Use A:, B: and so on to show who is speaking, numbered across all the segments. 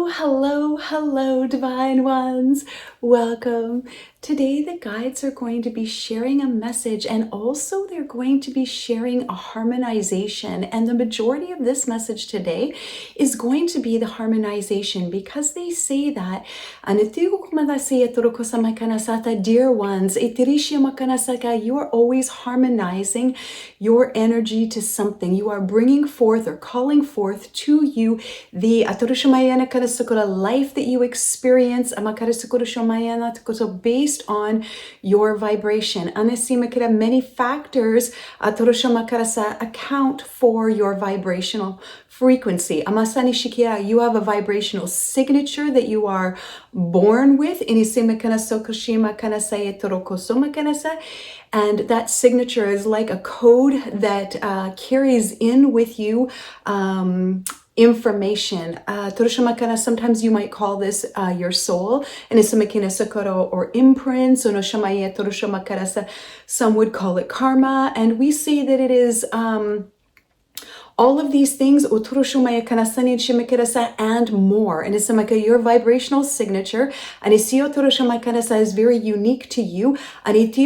A: Hello, divine ones. Welcome. Today, the guides are going to be sharing a message, and also they're going to be sharing a harmonization. And the majority of this message today is going to be the harmonization, because they say that, dear ones, you are always harmonizing your energy to something. You are bringing forth or calling forth to you the life that you experience based on your vibration. Many factors account for your vibrational frequency. You have a vibrational signature that you are born with. And that signature is like a code that carries in with you information. Sometimes you might call this your soul, and or imprints. Some would call it karma, and we say that it is all of these things, and more. And it's your vibrational signature, and is very unique to you. And this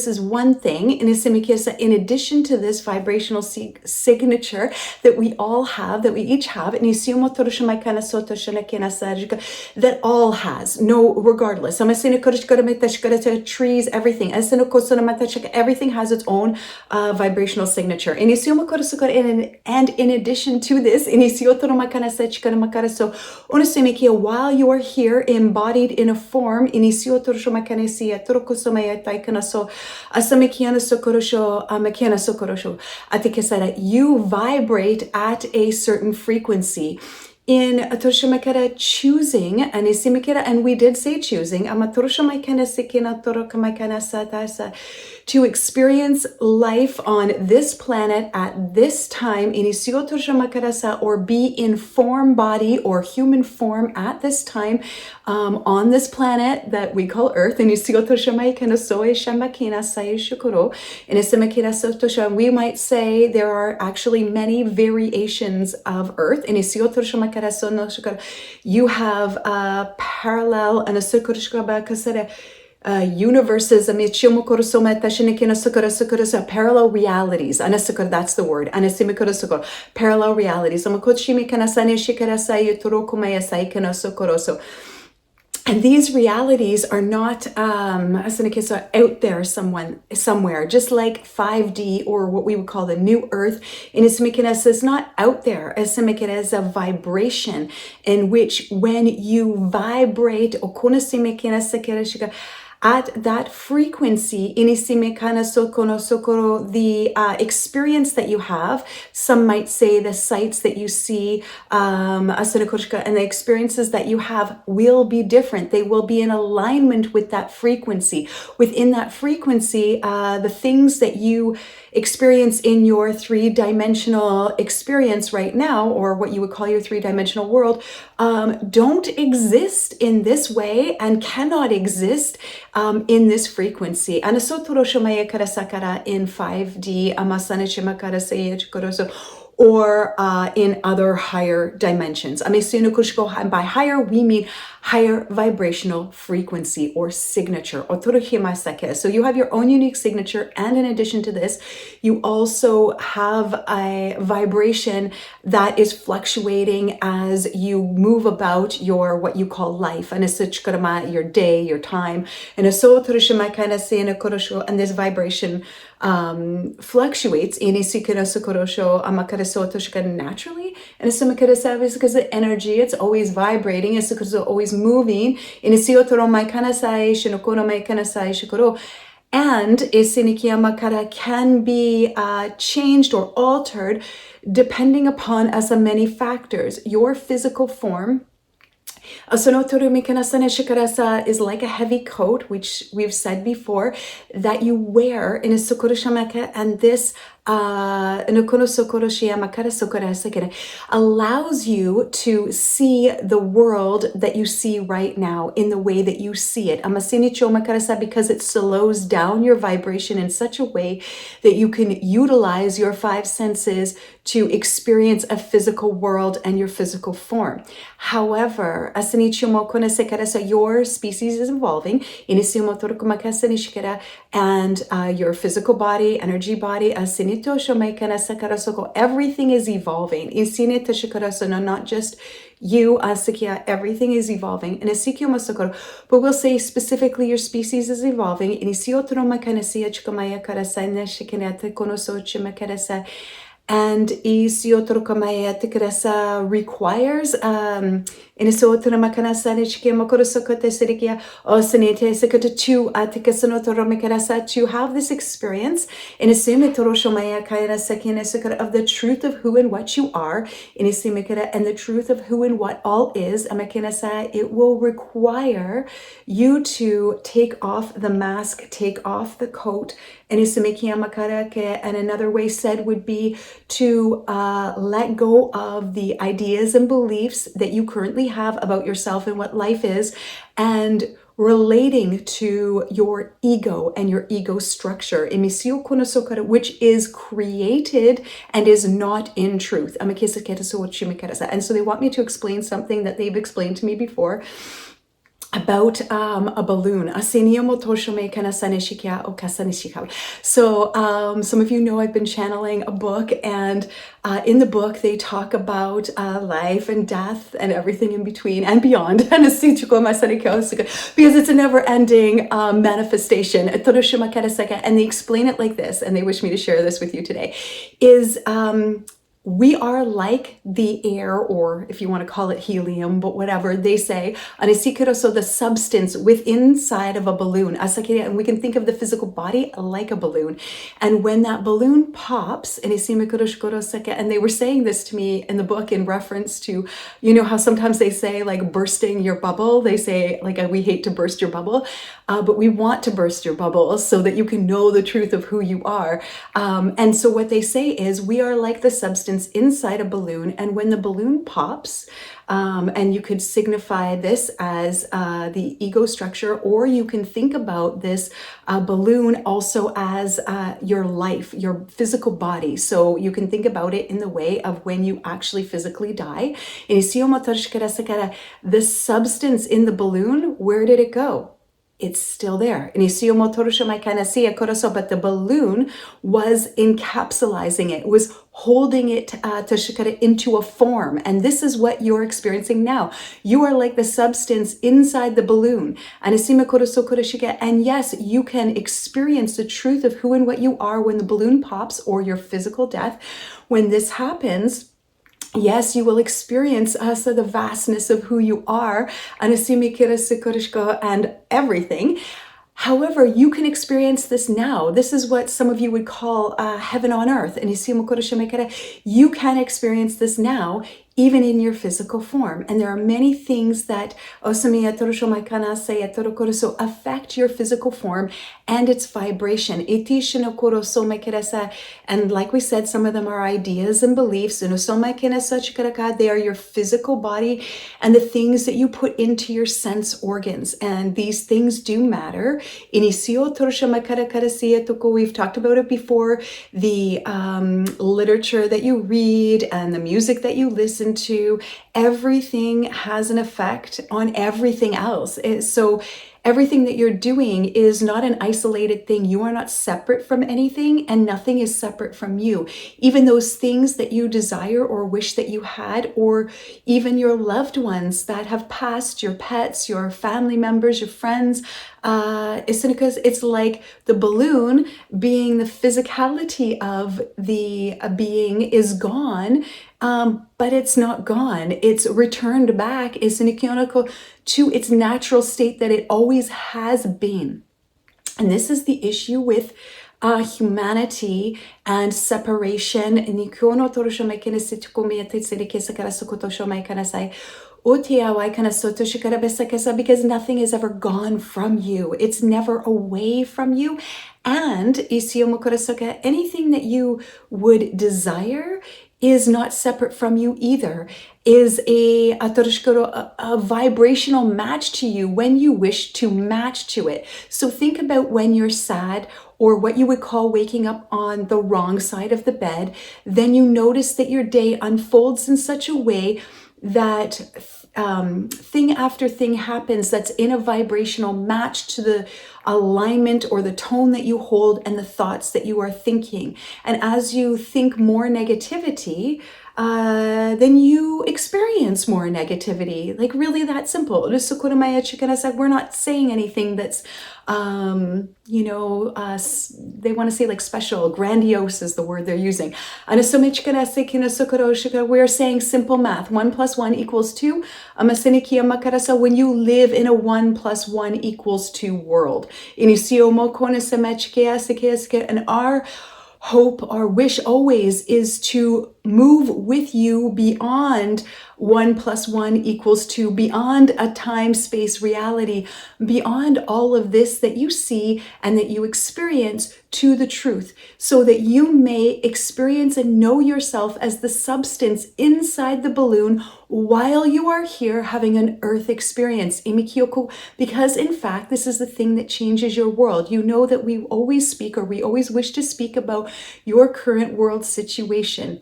A: is one thing, and in addition to this vibrational signature that we all have, that we each have, that all has, no, regardless. Trees, everything. Everything has its own vibrational signature. And in addition to this, while you are here embodied in a form, you vibrate at a certain frequency. In choosing, and we did say choosing, to experience life on this planet at this time, or be in form, body, or human form at this time, on this planet that we call Earth. And we might say there are actually many variations of Earth. You have parallel and universes, parallel realities. That's the word. Parallel realities. And these realities are not out there somewhere, just like 5D, or what we would call the new Earth. Is not out there. As a vibration in which, when you vibrate, at that frequency, the experience that you have, some might say the sights that you see, and the experiences that you have will be different. They will be in alignment with that frequency. Within that frequency, the things that you experience in your three-dimensional experience right now, or what you would call your three-dimensional world, don't exist in this way and cannot exist in this frequency. In 5D, or in other higher dimensions. By higher, we mean higher vibrational frequency or signature. So you have your own unique signature, and in addition to this, you also have a vibration that is fluctuating as you move about your, what you call life, and your day, your time, and this vibration fluctuates naturally, and because the energy, it's always vibrating, it's always moving, and can be changed or altered depending upon many factors. Your physical form is like a heavy coat, which we've said before, that you wear in a and this allows you to see the world that you see right now in the way that you see it. Because it slows down your vibration in such a way that you can utilize your five senses to experience a physical world and your physical form. However, your species is evolving, and your physical body, energy body, everything is evolving. No, not just you, everything is evolving. But we'll say specifically your species is evolving. And requires to have this experience of the truth of who and what you are, and the truth of who and what all is. It will require you to take off the mask, take off the coat. And another way said would be to let go of the ideas and beliefs that you currently have about yourself and what life is, and relating to your ego and your ego structure, which is created and is not in truth. And so they want me to explain something that they've explained to me before about a balloon. So some of you know I've been channeling a book, and in the book they talk about life and death and everything in between and beyond, because it's a never-ending manifestation. And they explain it like this, and they wish me to share this with you today, is we are like the air, or if you want to call it helium, but whatever they say, so the substance within inside of a balloon. And we can think of the physical body like a balloon. And when that balloon pops, and they were saying this to me in the book in reference to, you know how sometimes they say like bursting your bubble. They say like, we hate to burst your bubble, but we want to burst your bubble so that you can know the truth of who you are. And so what they say is we are like the substance inside a balloon, and when the balloon pops, and you could signify this as the ego structure, or you can think about this balloon also as your life, your physical body. So you can think about it in the way of when you actually physically die. The substance in the balloon, where did it go? It's still there. But the balloon was encapsulating it, was holding it into a form. And this is what you're experiencing now. You are like the substance inside the balloon. And yes, you can experience the truth of who and what you are when the balloon pops, or your physical death. When this happens, yes, you will experience the vastness of who you are and everything. However, you can experience this now. This is what some of you would call heaven on earth. And you can experience this now, even in your physical form. And there are many things that affect your physical form and its vibration. And like we said, some of them are ideas and beliefs. They are your physical body and the things that you put into your sense organs. And these things do matter. We've talked about it before. The literature that you read and the music that you listen to, everything has an effect on everything else. So everything that you're doing is not an isolated thing. You are not separate from anything, and nothing is separate from you. Even those things that you desire or wish that you had, or even your loved ones that have passed, your pets, your family members, your friends, it's like the balloon being the physicality of the being is gone, but it's not gone. It's returned back to its natural state that it always has been. And this is the issue with humanity and separation. Because nothing is ever gone from you. It's never away from you. And anything that you would desire is not separate from you either, is a vibrational match to you when you wish to match to it. So think about when you're sad, or what you would call waking up on the wrong side of the bed. Then you notice that your day unfolds in such a way that thing after thing happens that's in a vibrational match to the alignment or the tone that you hold and the thoughts that you are thinking. And as you think more negativity, then you experience more negativity. Like, really that simple. We're not saying anything that's, they want to say like special, grandiose is the word they're using. We're saying simple math. 1 + 1 = 2. When you live in a 1 + 1 = 2 world. And our hope, our wish always is to move with you beyond 1 + 1 = 2, beyond a time-space reality, beyond all of this that you see and that you experience, to the truth, so that you may experience and know yourself as the substance inside the balloon while you are here having an earth experience. Because in fact, this is the thing that changes your world. You know that we always speak, or we always wish to speak about your current world situation.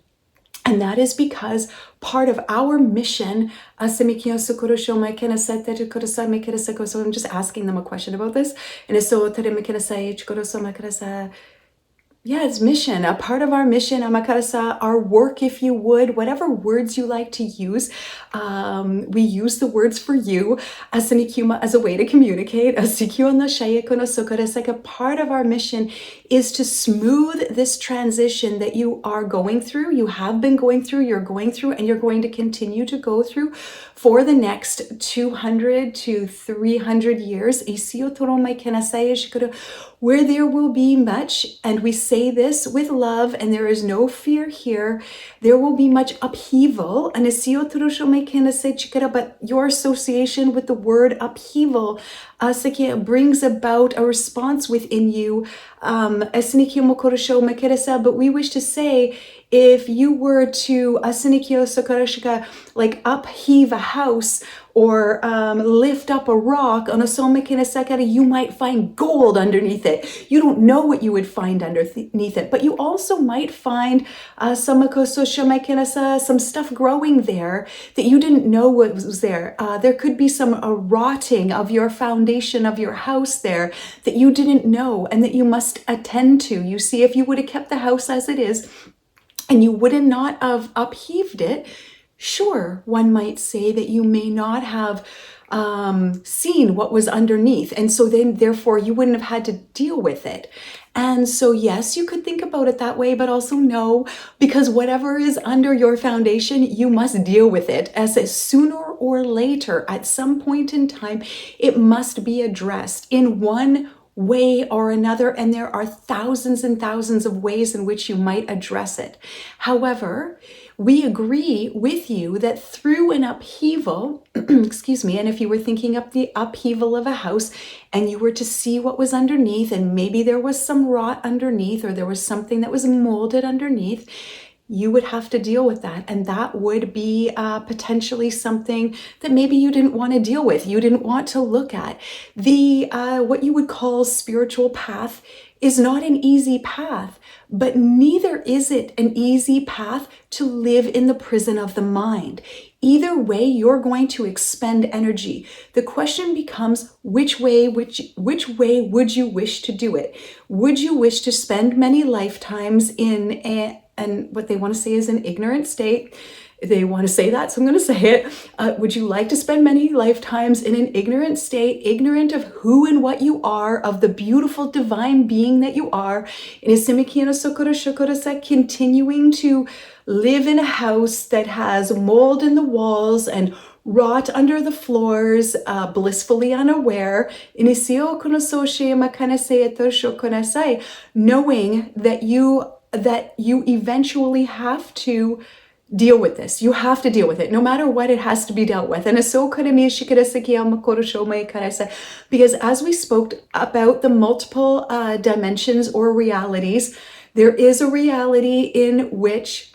A: And that is because part of our mission, so I'm just asking them a question about this. It's mission. A part of our mission, our work, if you would, whatever words you like to use. We use the words for you as a way to communicate. Like, a part of our mission is to smooth this transition that you are going through, you have been going through, you're going through, and you're going to continue to go through for the next 200 to 300 years. Where there will be much, and we say this with love, and there is no fear here, there will be much upheaval. But your association with the word upheaval brings about a response within you. But we wish to say, if you were to like upheave a house or lift up a rock, you might find gold underneath it. You don't know what you would find underneath it, but you also might find some stuff growing there that you didn't know was there. There could be some rotting of your foundation of your house there that you didn't know and that you must attend to. You see, if you would have kept the house as it is, and you would not have upheaved it, sure, one might say that you may not have seen what was underneath. And so then, therefore, you wouldn't have had to deal with it. And so, yes, you could think about it that way, but also no, because whatever is under your foundation, you must deal with it. As sooner or later, at some point in time, it must be addressed in one way or another, and there are thousands and thousands of ways in which you might address it. However, we agree with you that through an upheaval, excuse me, and if you were thinking up the upheaval of a house and you were to see what was underneath, and maybe there was some rot underneath, or there was something that was molded underneath, you would have to deal with that. And that would be potentially something that maybe you didn't want to deal with. You didn't want to look at. The what you would call spiritual path is not an easy path, but neither is it an easy path to live in the prison of the mind. Either way, you're going to expend energy. The question becomes, which way would you wish to do it? Would you wish to spend many lifetimes in and what they want to say is an ignorant state? They want to say that, so I'm going to say it. Would you like to spend many lifetimes in an ignorant state, ignorant of who and what you are, of the beautiful divine being that you are, continuing to live in a house that has mold in the walls and rot under the floors, blissfully unaware, inisio konososhe makanase etosho konasai, knowing that you eventually have to deal with this. You have to deal with it. No matter what, it has to be dealt with. And because as we spoke about the multiple dimensions or realities, there is a reality in which,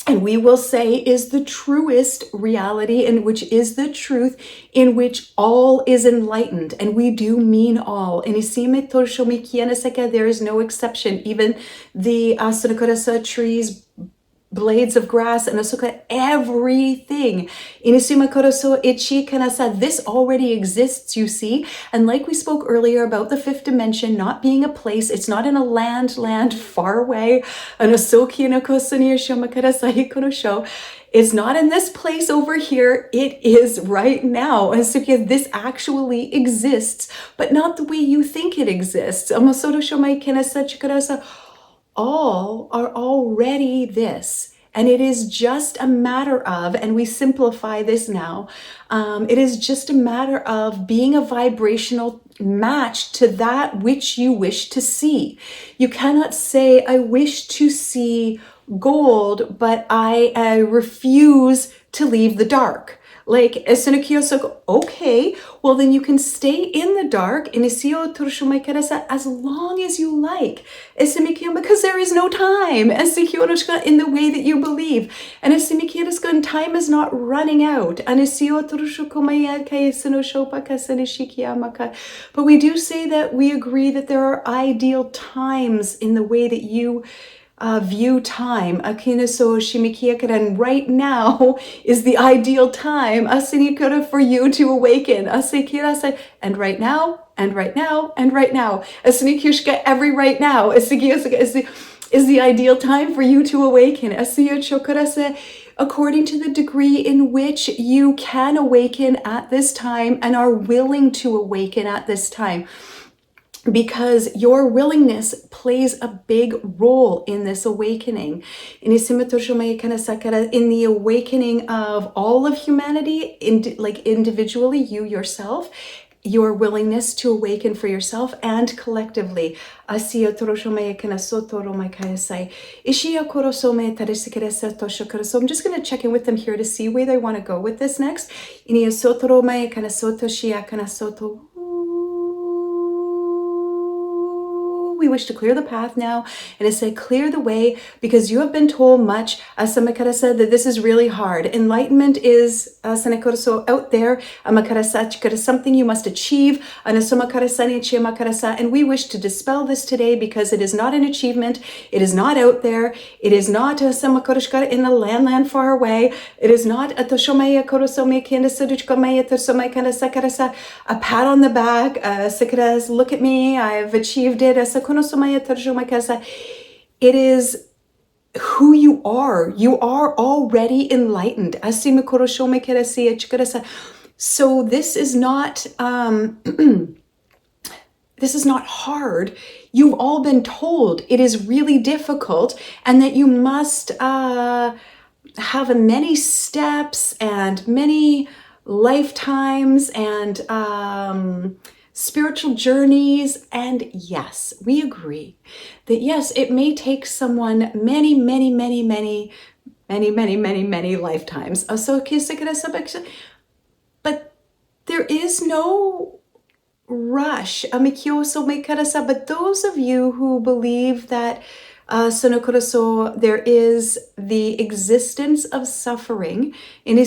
A: and we will say is the truest reality, and which is the truth, in which all is enlightened. And we do mean all. There is no exception. Even the trees, blades of grass, and everything. This already exists, you see. And like we spoke earlier about the fifth dimension not being a place, it's not in a land far away. It's not in this place over here. It is right now. And so this actually exists, but not the way you think it exists. All are already this. And it is just a matter of, and we simplify this now, it is just a matter of being a vibrational match to that which you wish to see. You cannot say, I wish to see gold, but I refuse to leave the dark. Like, as okay, well then you can stay in the dark as long as you like. Because there is no time in the way that you believe. And time is not running out. But we do say that we agree that there are ideal times in the way that you view time. And right now is the ideal time for you to awaken. And right now, and right now, and right now. Every right now is the ideal time for you to awaken. According to the degree in which you can awaken at this time and are willing to awaken at this time. Because your willingness plays a big role in this awakening. In the awakening of all of humanity, like individually, you yourself, your willingness to awaken for yourself and collectively. So I'm just going to check in with them here to see where they want to go with this next. We wish to clear the path now, and I say clear the way, because you have been told much, as Samakara said, that this is really hard. Enlightenment is out there, something you must achieve, and we wish to dispel this today, because it is not an achievement, it is not out there, it is not in the land far away, it is not a pat on the back, look at me, I've achieved it. It is who you are. You are already enlightened. So this is not this is not hard. You've all been told it is really difficult, and that you must have many steps and many lifetimes and spiritual journeys. And yes, we agree that yes, it may take someone many lifetimes. But there is no rush. But those of you who believe that there is the existence of suffering. I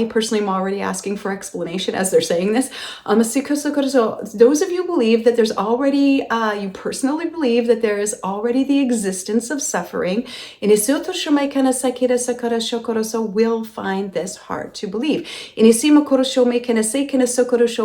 A: personally am already asking for explanation as they're saying this. Those of you believe that there's already, you personally believe that there is already the existence of suffering, will find this hard to believe.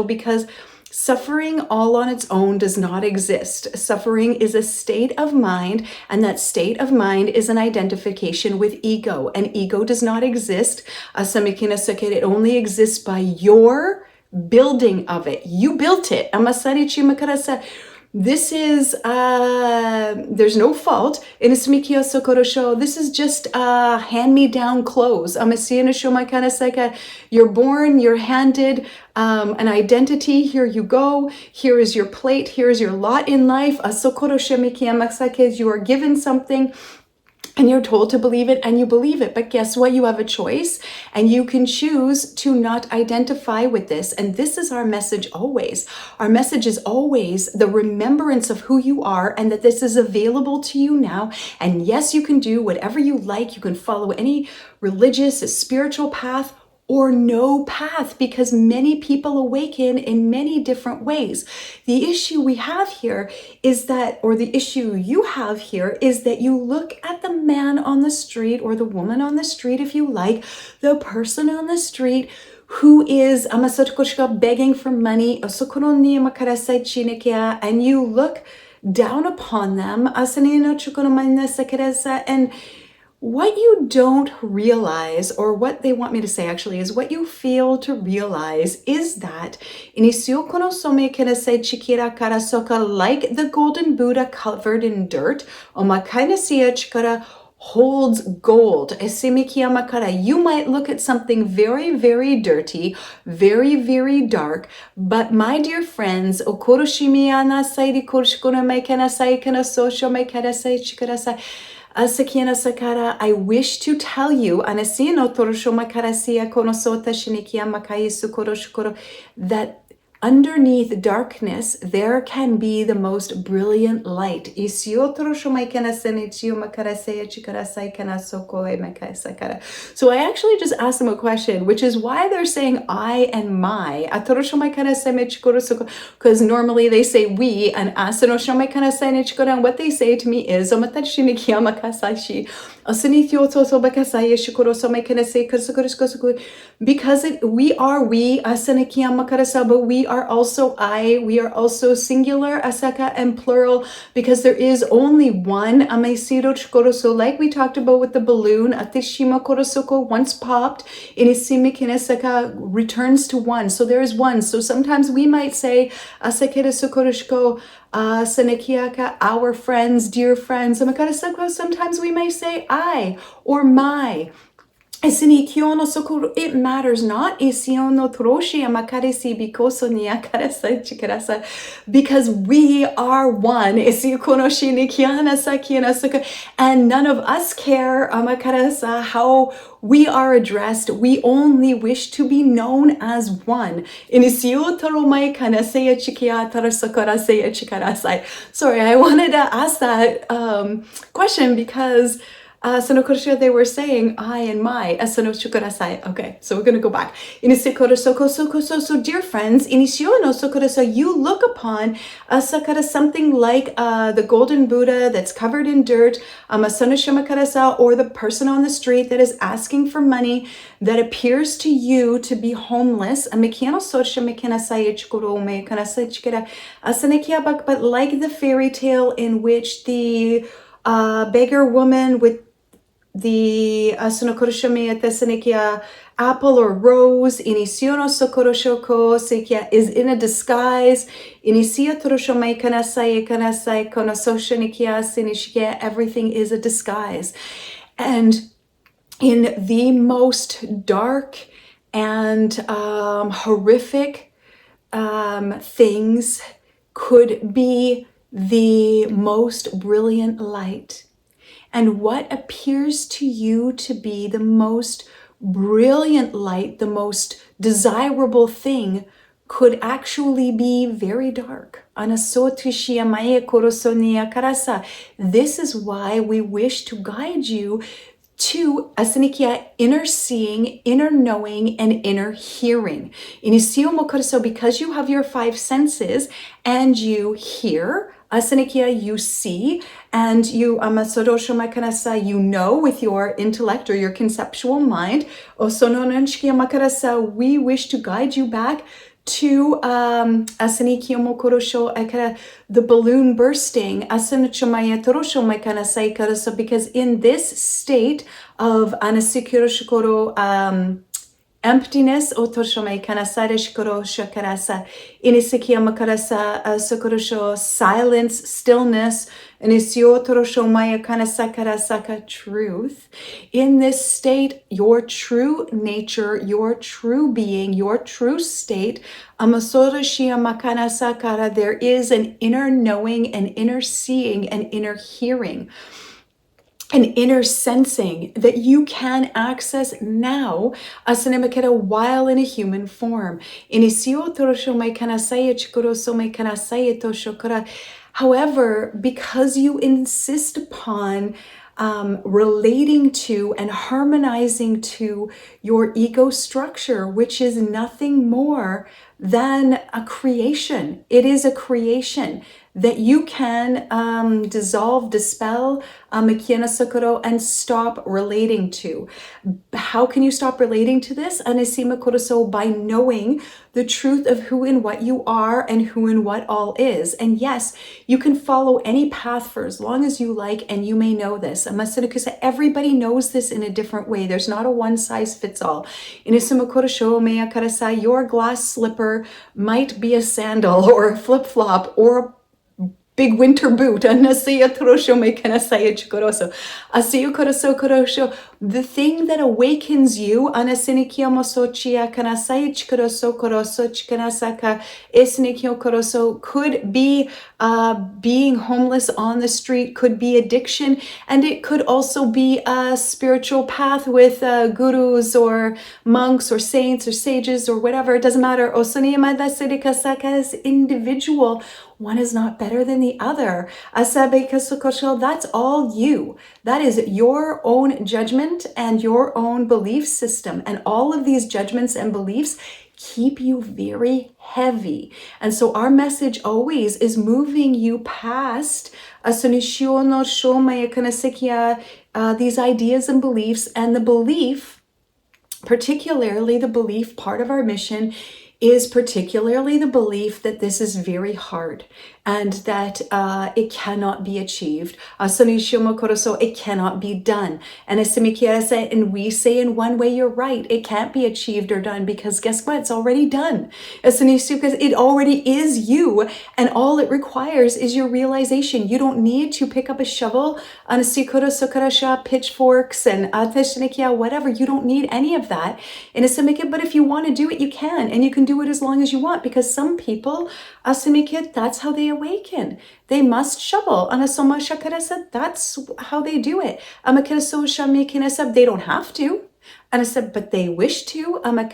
A: Because suffering all on its own does not exist. Suffering is a state of mind, and that state of mind is an identification with ego, and ego does not exist. It only exists by your building of it. You built it. This is, there's no fault. This is just hand-me-down clothes. You're born, you're handed an identity. Here you go. Here is your plate. Here is your lot in life. You are given something, and you're told to believe it, and you believe it. But guess what? You have a choice, and you can choose to not identify with this. And this is our message always. Our message is always the remembrance of who you are, and that this is available to you now. And yes, you can do whatever you like. You can follow any religious, spiritual path, or no path, because many people awaken in many different ways. The issue we have here is that, or the issue you have here is that you look at the man on the street, or the woman on the street, if you like, the person on the street who is begging for money, and you look down upon them, and what you don't realize, or what they want me to say actually, is what you fail to realize is that like the golden Buddha covered in dirt, holds gold. You might look at something very, very dirty, very, very dark, but my dear friends, I wish to tell you that underneath darkness, there can be the most brilliant light. So I actually just asked them a question, which is why they're saying I and my. Because normally they say we, and what they say to me is because we are we, but we are also I, we are also singular, asaka, and plural, because there is only one. So like we talked about with the balloon, once popped, returns to one. So there is one. So sometimes we might say our friends, dear friends. Sometimes we may say I or my. It matters not. Because we are one. And none of us care how we are addressed. We only wish to be known as one. Sorry, I wanted to ask that question because they were saying I and my. Okay, so we're going to go back. So dear friends, you look upon something like the golden Buddha that's covered in dirt, or the person on the street that is asking for money, that appears to you to be homeless. But like the fairy tale in which the beggar woman with the apple or rose is in a disguise. Everything is a disguise. And in the most dark and horrific things could be the most brilliant light. And what appears to you to be the most brilliant light, the most desirable thing, could actually be very dark. This is why we wish to guide you to inner seeing, inner knowing, and inner hearing. So because you have your five senses and you hear, you see, and you know with your intellect or your conceptual mind, we wish to guide you back to the balloon bursting, because in this state of Emptiness, otoshome kanasare shikoro shakarasa, inisikia makarasa sokorosho, silence, stillness, inisio torosho maya kanasakarasaka, truth. In this state, your true nature, your true being, your true state, amasora shia makanasakara, there is an inner knowing, an inner seeing, an inner hearing, an inner sensing that you can access now asanemaketa while in a human form. However, because you insist upon relating to and harmonizing to your ego structure, which is nothing more than a creation. It is a creation that you can dissolve, dispel, and stop relating to. How can you stop relating to this? By knowing the truth of who and what you are and who and what all is. And yes, you can follow any path for as long as you like, and you may know this. Everybody knows this in a different way. There's not a one size fits all. Your glass slipper might be a sandal or a flip flop or a big winter boot. The thing that awakens you could be being homeless on the street, could be addiction, and it could also be a spiritual path with gurus or monks or saints or sages or whatever. It doesn't matter. As individual, one is not better than the other. That's all you. That is your own judgment and your own belief system. And all of these judgments and beliefs keep you very heavy. And so our message always is moving you past these ideas and beliefs, and the belief, particularly the belief part of our mission, is particularly the belief that this is very hard and that it cannot be achieved. It cannot be done. And we say in one way, you're right, it can't be achieved or done, because guess what? It's already done. It already is you, and all it requires is your realization. You don't need to pick up a shovel, pitchforks, and whatever. You don't need any of that. But if you want to do it, you can, and you can do it as long as you want, because some people, that's how they awaken. They must shovel. That's how they do it. They don't have to. But they wish to. And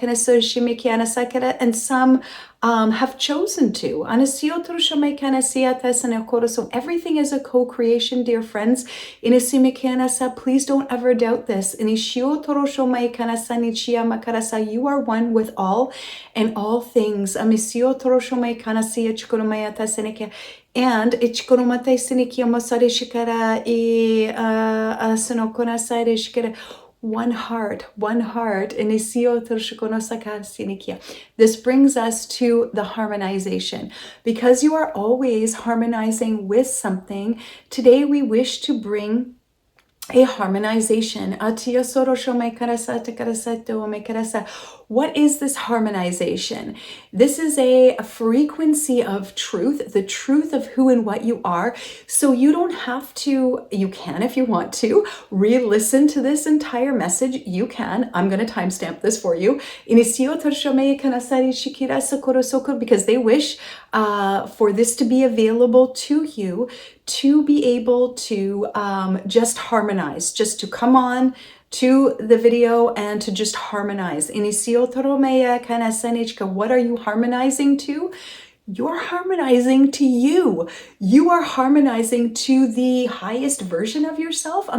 A: some have chosen to. So everything is a co-creation, dear friends. Please don't ever doubt this. You are one with all and all things. And one heart. This brings us to the harmonization. Because you are always harmonizing with something, today we wish to bring a harmonization. What is this harmonization? This is a frequency of truth, the truth of who and what you are. So you don't have to, you can if you want to, re-listen to this entire message. You can. I'm going to timestamp this for you. Because they wish for this to be available to you, to be able to just harmonize, just to come on to the video and to just harmonize. What are you harmonizing to? You're harmonizing to you. You are harmonizing to the highest version of yourself.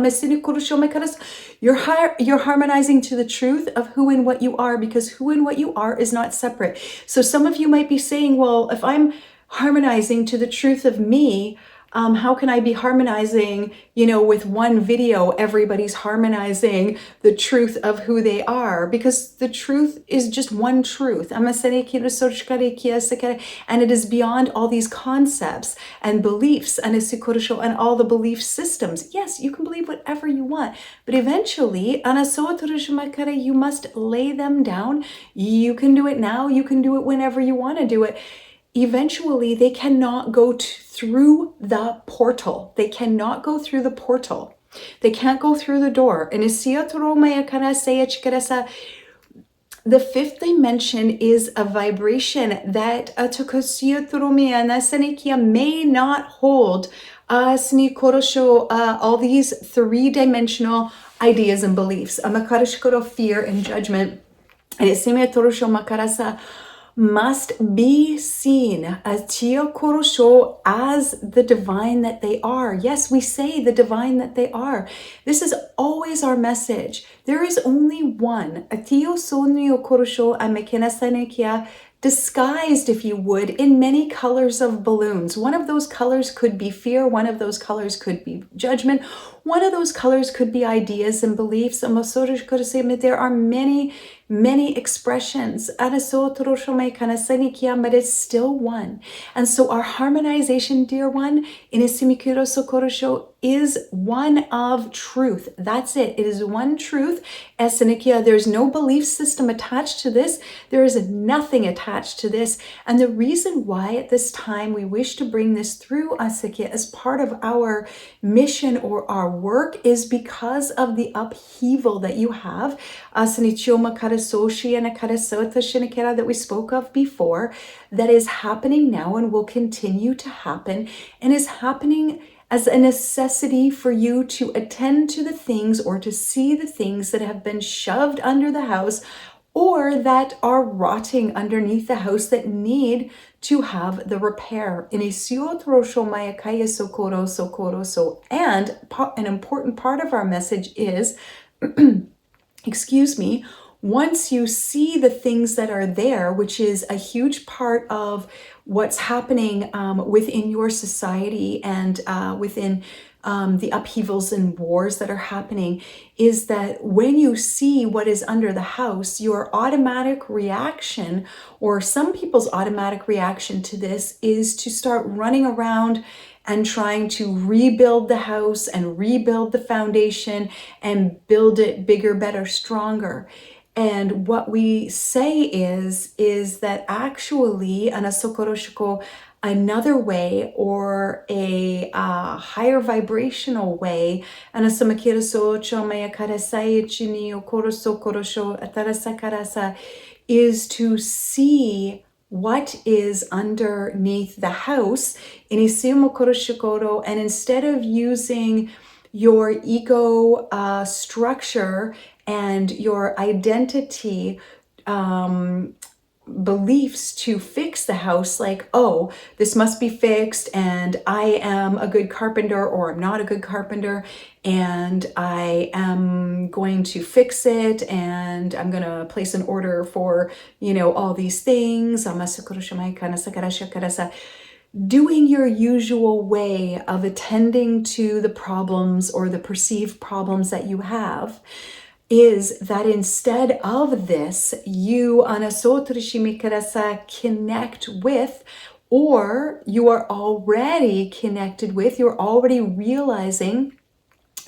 A: You're harmonizing to the truth of who and what you are, because who and what you are is not separate. So some of you might be saying, well, if I'm harmonizing to the truth of me, How can I be harmonizing, with one video, everybody's harmonizing the truth of who they are, because the truth is just one truth. And it is beyond all these concepts and beliefs and all the belief systems. Yes, you can believe whatever you want, but eventually, you must lay them down. You can do it now. You can do it whenever you want to do it. Eventually, they cannot go through the portal. They cannot go through the portal. They can't go through the door. And the fifth dimension is a vibration that may not hold all these three-dimensional ideas and beliefs. Fear and judgment. Must be seen as the divine that they are. Yes, we say the divine that they are. This is always our message. There is only one. Disguised, if you would, in many colors of balloons. One of those colors could be fear. One of those colors could be judgment. One of those colors could be ideas and beliefs. There are many, many expressions, but it's still one. And so our harmonization, dear one, is one of truth. That's it. It is one truth. There's no belief system attached to this. There is nothing attached to this. And the reason why at this time we wish to bring this through, Asakya, as part of our mission or our work, is because of the upheaval that you have, that we spoke of before, that is happening now and will continue to happen, and is happening as a necessity for you to attend to the things or to see the things that have been shoved under the house or that are rotting underneath the house that need to have the repair. And an important part of our message is, excuse me, once you see the things that are there, which is a huge part of what's happening within your society and within the upheavals and wars that are happening, is that when you see what is under the house, your automatic reaction, or some people's automatic reaction to this, is to start running around and trying to rebuild the house and rebuild the foundation and build it bigger, better, stronger. And what we say is that actually, another way, or a higher vibrational way, is to see what is underneath the house, and instead of using your ego structure and your identity beliefs to fix the house, like, oh, this must be fixed, and I am a good carpenter, or I'm not a good carpenter, and I am going to fix it, and I'm going to place an order for, all these things. Doing your usual way of attending to the problems or the perceived problems that you have, is that instead of this, you connect with, or you are already connected with, you're already realizing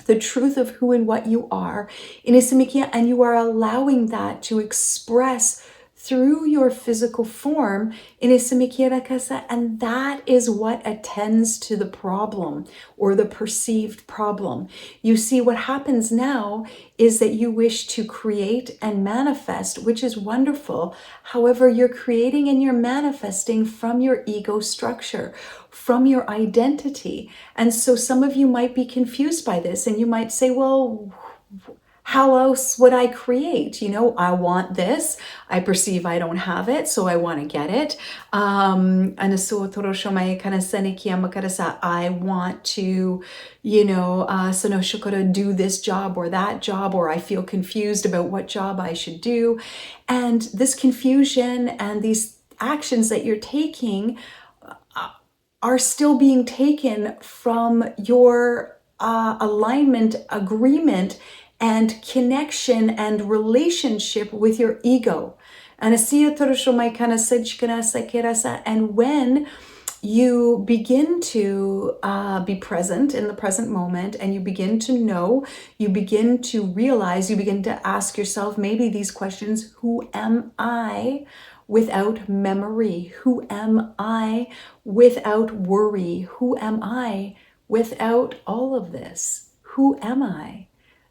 A: the truth of who and what you are, and you are allowing that to express through your physical form, and that is what attends to the problem or the perceived problem. You see, what happens now is that you wish to create and manifest, which is wonderful. However, you're creating and you're manifesting from your ego structure, from your identity. And so some of you might be confused by this, and you might say, well, how else would I create? I want this. I perceive I don't have it, so I want to get it. I want to, do this job or that job, or I feel confused about what job I should do. And this confusion and these actions that you're taking are still being taken from your alignment, agreement, and connection and relationship with your ego. And when you begin to be present in the present moment, and you begin to know, you begin to realize, you begin to ask yourself maybe these questions: who am I without memory? Who am I without worry? Who am I without all of this? Who am I?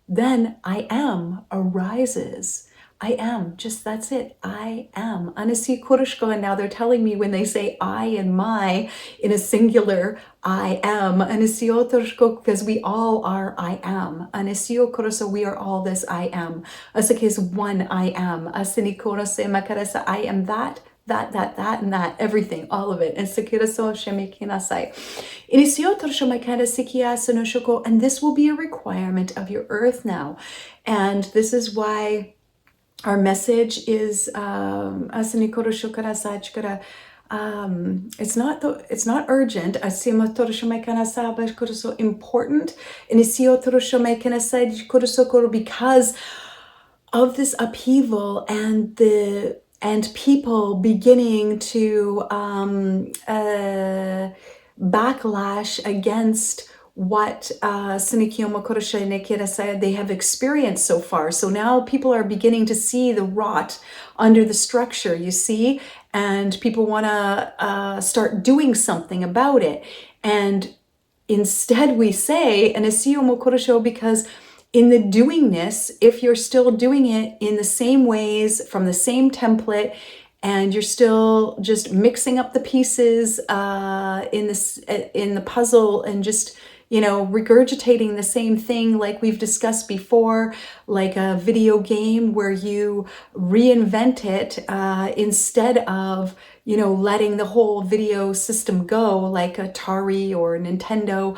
A: Then I am arises. I am, just that's it. I am. Anasi Kurushko, and now they're telling me when they say I and my in a singular, I am. Anasi Otoshko, because we all are I am. Anasi Okuroso, we are all this I am. Asake is one I am. Asini Korose Makarasa, I am that, and that, everything, all of it. And Sekiraso Shemikinasai. And this will be a requirement of your earth now. And this is why our message is it's not urgent, so important, because of this upheaval and people beginning to backlash against what they have experienced so far. So now people are beginning to see the rot under the structure, you see, and people want to start doing something about it. And instead we say, because in the doingness, if you're still doing it in the same ways, from the same template, and you're still just mixing up the pieces in the puzzle, and just, regurgitating the same thing like we've discussed before, like a video game where you reinvent it instead of, letting the whole video system go, like Atari or Nintendo.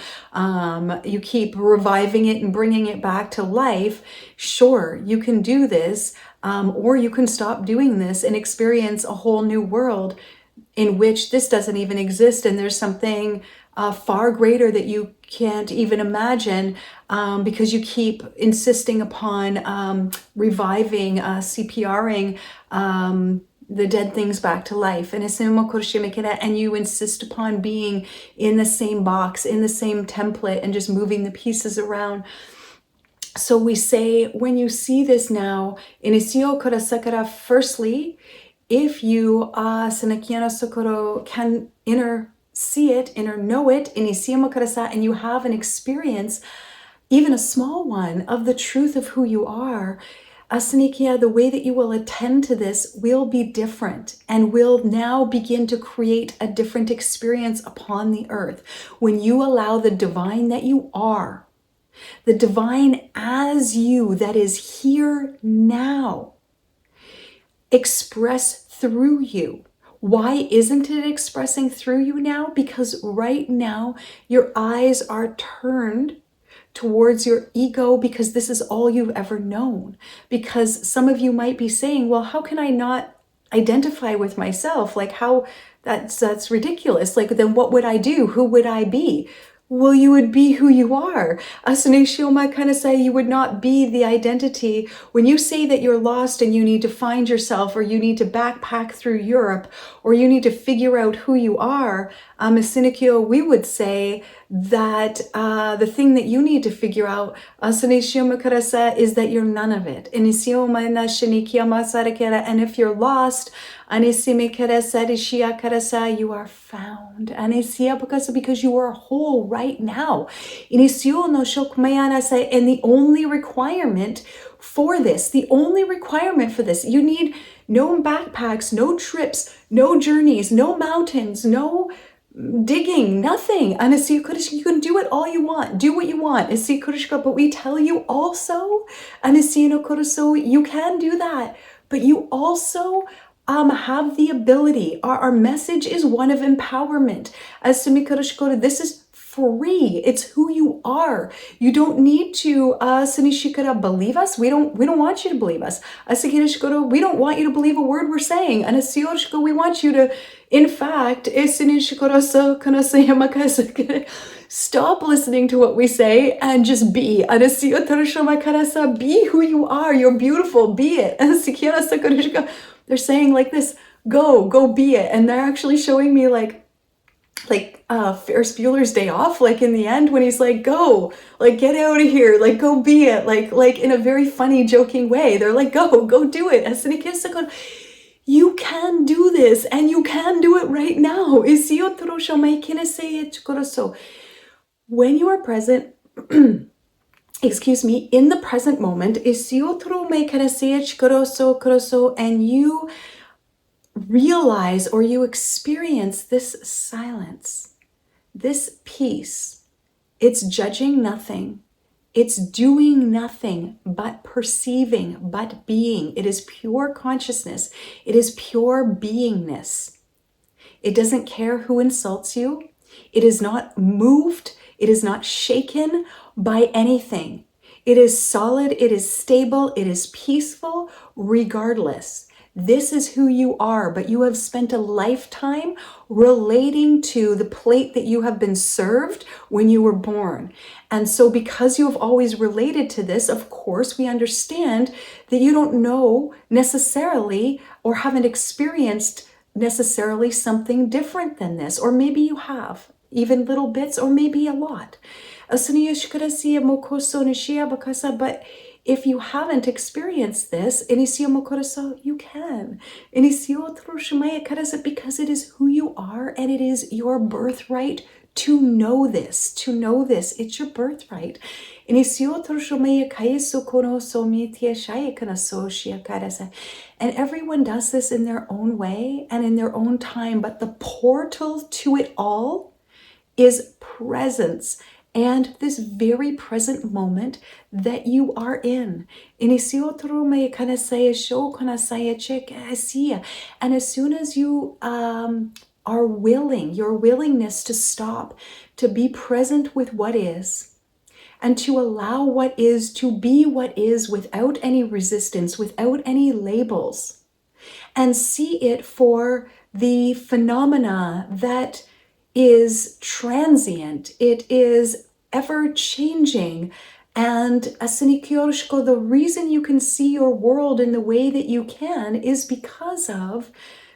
A: You keep reviving it and bringing it back to life. Sure, you can do this, or you can stop doing this and experience a whole new world in which this doesn't even exist, and there's something far greater that you can't even imagine, because you keep insisting upon reviving, CPRing the dead things back to life. And you insist upon being in the same box, in the same template, and just moving the pieces around. So we say, when you see this now, firstly, if you can see it, inner know it, and you have an experience, even a small one, of the truth of who you are, the way that you will attend to this will be different, and will now begin to create a different experience upon the earth. When you allow the divine that you are, the divine as you, that is here now, express through you. Why isn't it expressing through you now? Because right now your eyes are turned towards your ego, because this is all you've ever known. Because some of you might be saying, well, how can I not identify with myself? Like, how, that's ridiculous. Like, then what would I do? Who would I be? Well, you would be who you are. You would not be the identity. When you say that you're lost and you need to find yourself, or you need to backpack through Europe, or you need to figure out who you are, we would say that the thing that you need to figure out is that you're none of it. And if you're lost, you are found. Because you are whole right now. And the only requirement for this, you need no backpacks, no trips, no journeys, no mountains, no digging, nothing. You can do it all you want. Do what you want. But we tell you also, you can do that. But you also have the ability. Our message is one of empowerment. This is free. It's who you are. You don't need to believe us. We don't want you to believe us. We don't want you to believe a word we're saying. We want you to, in fact, stop listening to what we say and just be. Be who you are. You're beautiful. Be it. They're saying like this, go be it. And they're actually showing me like Ferris Bueller's Day Off, like in the end when he's like, go, like get out of here, like go be it, like in a very funny, joking way. They're like, go do it. You can do this, and you can do it right now. When you are present, excuse me, in the present moment, and you realize or you experience this silence, this peace. It's judging nothing. It's doing nothing but perceiving, but being. It is pure consciousness. It is pure beingness. It doesn't care who insults you. It is not moved. It is not shaken by anything. It is solid. It is stable. It is peaceful regardless. This is who you are, but you have spent a lifetime relating to the plate that you have been served when you were born. And so because you have always related to this, of course, we understand that you don't know necessarily or haven't experienced necessarily something different than this, or maybe you have, even little bits, or maybe a lot. But if you haven't experienced this, you can. Because it is who you are, and it is your birthright to know this. It's your birthright. And everyone does this in their own way and in their own time, but the portal to it all is presence. And this very present moment that you are in. And as soon as you are willing, your willingness to stop, to be present with what is, and to allow what is to be what is without any resistance, without any labels, and see it for the phenomena that is transient, it is ever changing. And the reason you can see your world in the way that you can is because of,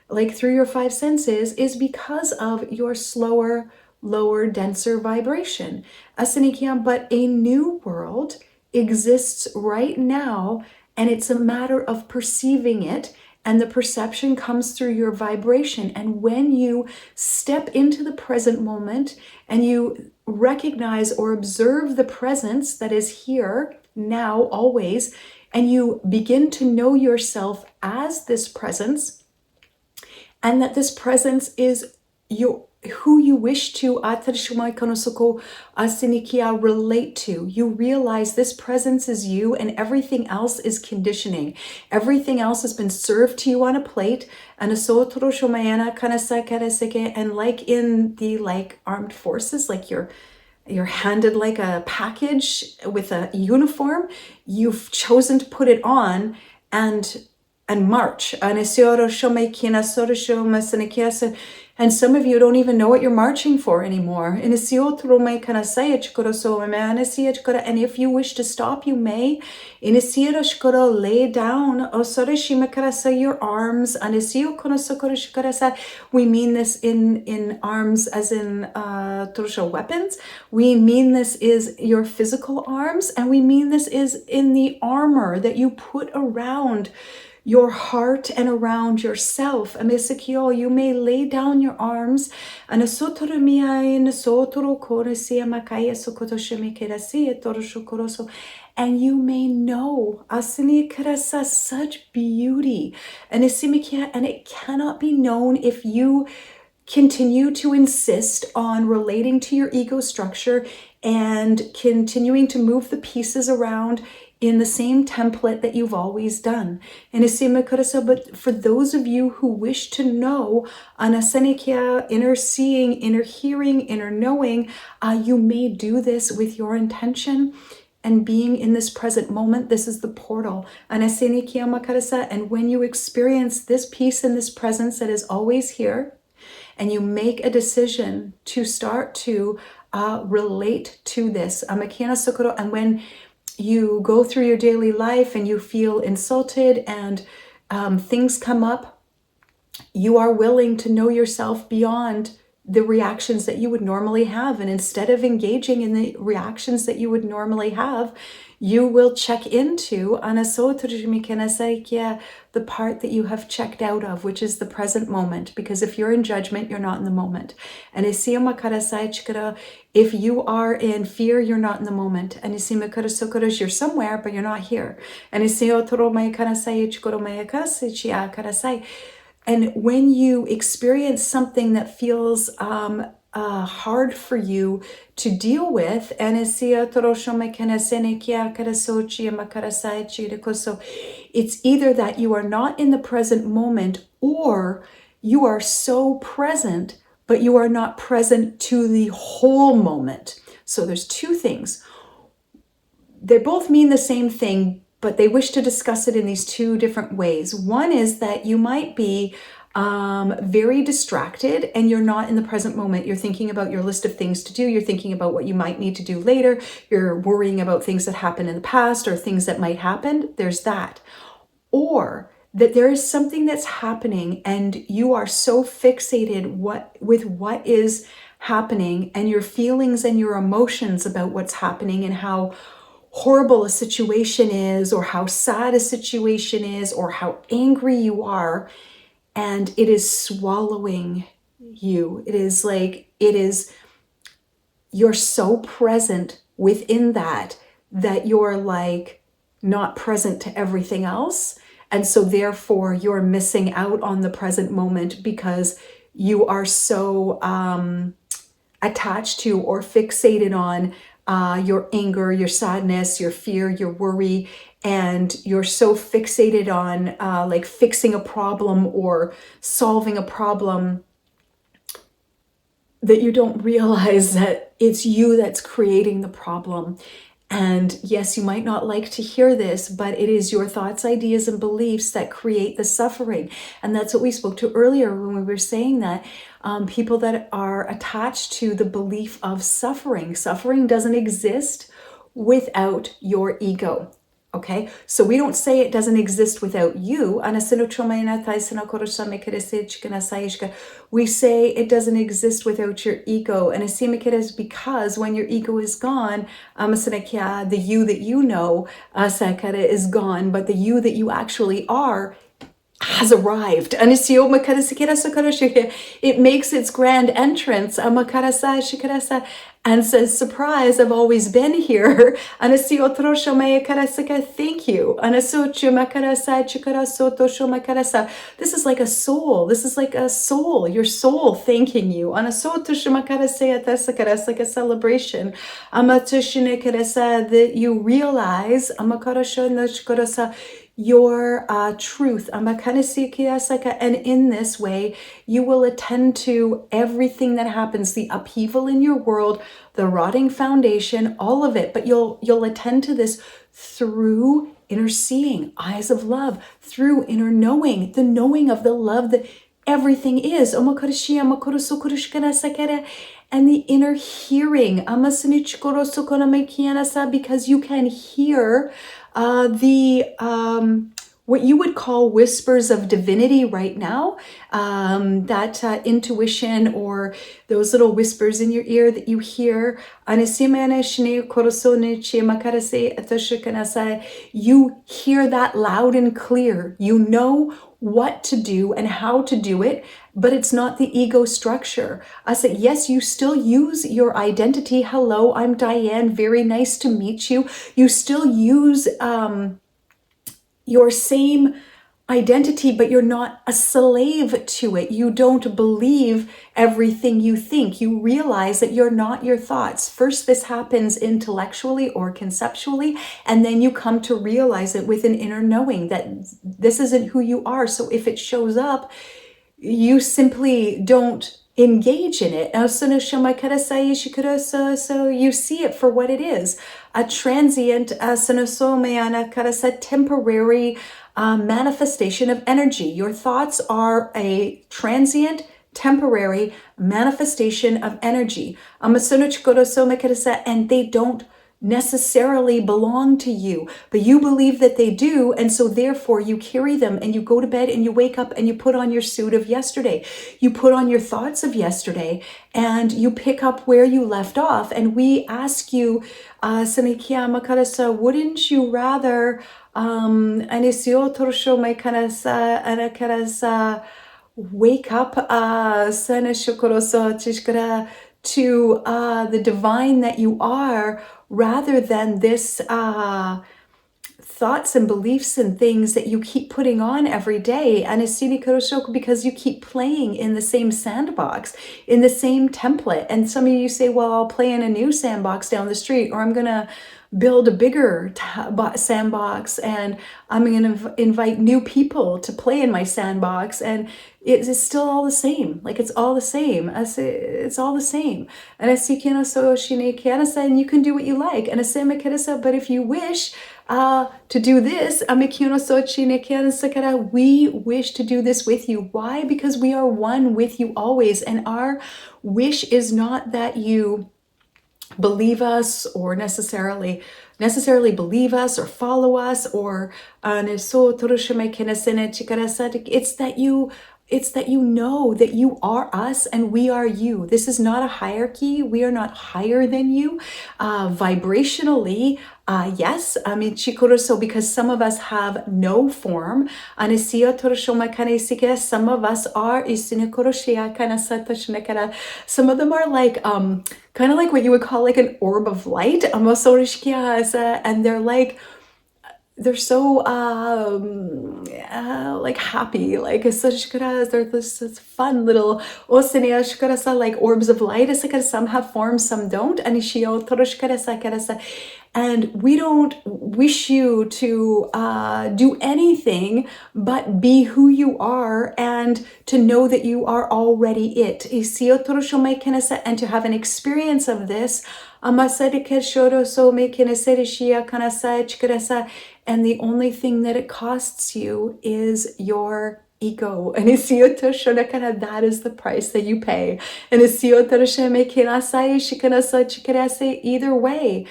A: like through your five senses, is because of your slower, lower, denser vibration. But a new world exists right now, and it's a matter of perceiving it. And the perception comes through your vibration. And when you step into the present moment and you recognize or observe the presence that is here, now, always, and you begin to know yourself as this presence, and that this presence is who you wish to relate to. You realize this presence is you, and everything else is conditioning. Everything else has been served to you on a plate. And like in the armed forces, like you're handed like a package with a uniform. You've chosen to put it on and march. And some of you don't even know what you're marching for anymore. And if you wish to stop, you may. Lay down your arms. We mean this in arms as in weapons. We mean this is your physical arms, and we mean this is in the armor that you put around your heart and around yourself. You may lay down your arms and you may know such beauty. And it cannot be known if you continue to insist on relating to your ego structure and continuing to move the pieces around in the same template that you've always done. But for those of you who wish to know Anasenekia, inner seeing, inner hearing, inner knowing, you may do this with your intention and being in this present moment. This is the portal. And when you experience this peace and this presence that is always here, and you make a decision to start to relate to this, and when you go through your daily life and you feel insulted and things come up, you are willing to know yourself beyond the reactions that you would normally have. And instead of engaging in the reactions that you would normally have, you will check into the part that you have checked out of, which is the present moment. Because if you're in judgment, you're not in the moment. And if you are in fear, you're not in the moment. And you're somewhere, but you're not here. And when you experience something that feels hard for you to deal with, it's either that you are not in the present moment, or you are so present, but you are not present to the whole moment. So there's two things. They both mean the same thing, but they wish to discuss it in these two different ways. One is that you might be very distracted and you're not in the present moment. You're thinking about your list of things to do. You're thinking about what you might need to do later. You're worrying about things that happened in the past or things that might happen. There's that. Or that there is something that's happening and you are so fixated with what is happening and your feelings and your emotions about what's happening and how horrible a situation is, or how sad a situation is, or how angry you are, and it is swallowing you. You're so present within that you're like not present to everything else. And so therefore you're missing out on the present moment because you are so attached to or fixated on your anger, your sadness, your fear, your worry, and you're so fixated on like fixing a problem or solving a problem that you don't realize that it's you that's creating the problem. And yes, you might not like to hear this, but it is your thoughts, ideas, and beliefs that create the suffering. And that's what we spoke to earlier when we were saying that people that are attached to the belief of suffering. Suffering doesn't exist without your ego. Okay, so we don't say it doesn't exist without you. We say it doesn't exist without your ego. And is because when your ego is gone, the you that you know is gone, but the you that you actually are has arrived. It makes its grand entrance and says, surprise, I've always been here. Thank you. This is like a soul. This is like a soul, your soul thanking you. It's like a celebration. That you realize your truth. And in this way, you will attend to everything that happens, the upheaval in your world, the rotting foundation, all of it. But you'll attend to this through inner seeing, eyes of love, through inner knowing, the knowing of the love that everything is. And the inner hearing, because you can hear what you would call whispers of divinity right now, that intuition or those little whispers in your ear that you hear. You hear that loud and clear. You know what to do and how to do it, but it's not the ego structure. I said, yes, you still use your identity. Hello, I'm Diane. Very nice to meet you. You still use your same identity, but you're not a slave to it. You don't believe everything you think. You realize that you're not your thoughts. First, this happens intellectually or conceptually, and then you come to realize it with an inner knowing that this isn't who you are. So if it shows up, you simply don't engage in it. So you see it for what it is, a transient, temporary manifestation of energy. Your thoughts are a transient, temporary manifestation of energy. And they don't necessarily belong to you, but you believe that they do, and so therefore you carry them, and you go to bed and you wake up and you put on your suit of yesterday, you put on your thoughts of yesterday, and you pick up where you left off. And we ask you, wouldn't you rather wake up to the divine that you are, rather than this thoughts and beliefs and things that you keep putting on every day, and because you keep playing in the same sandbox, in the same template. And some of you say, well, I'll play in a new sandbox down the street, or I'm gonna build a bigger sandbox, and I'm going to invite new people to play in my sandbox, and it's still all the same. Like, it's all the same. I say it's all the same. And I see and you can do what you like. And I say, but if you wish to do this, we wish to do this with you. Why? Because we are one with you always, and our wish is not that you believe us, or necessarily believe us or follow us, or it's that you know that you are us and we are you. This is not a hierarchy. We are not higher than you. Vibrationally, yes, so because some of us have no form, some of us are, some of them are like, kind of like what you would call like an orb of light, and they're so like happy, like they're this fun little like orbs of light. Some have forms, some don't, and we don't wish you to do anything but be who you are, and to know that you are already it, and to have an experience of this. And the only thing that it costs you is your ego. And that is the price that you pay. And either way,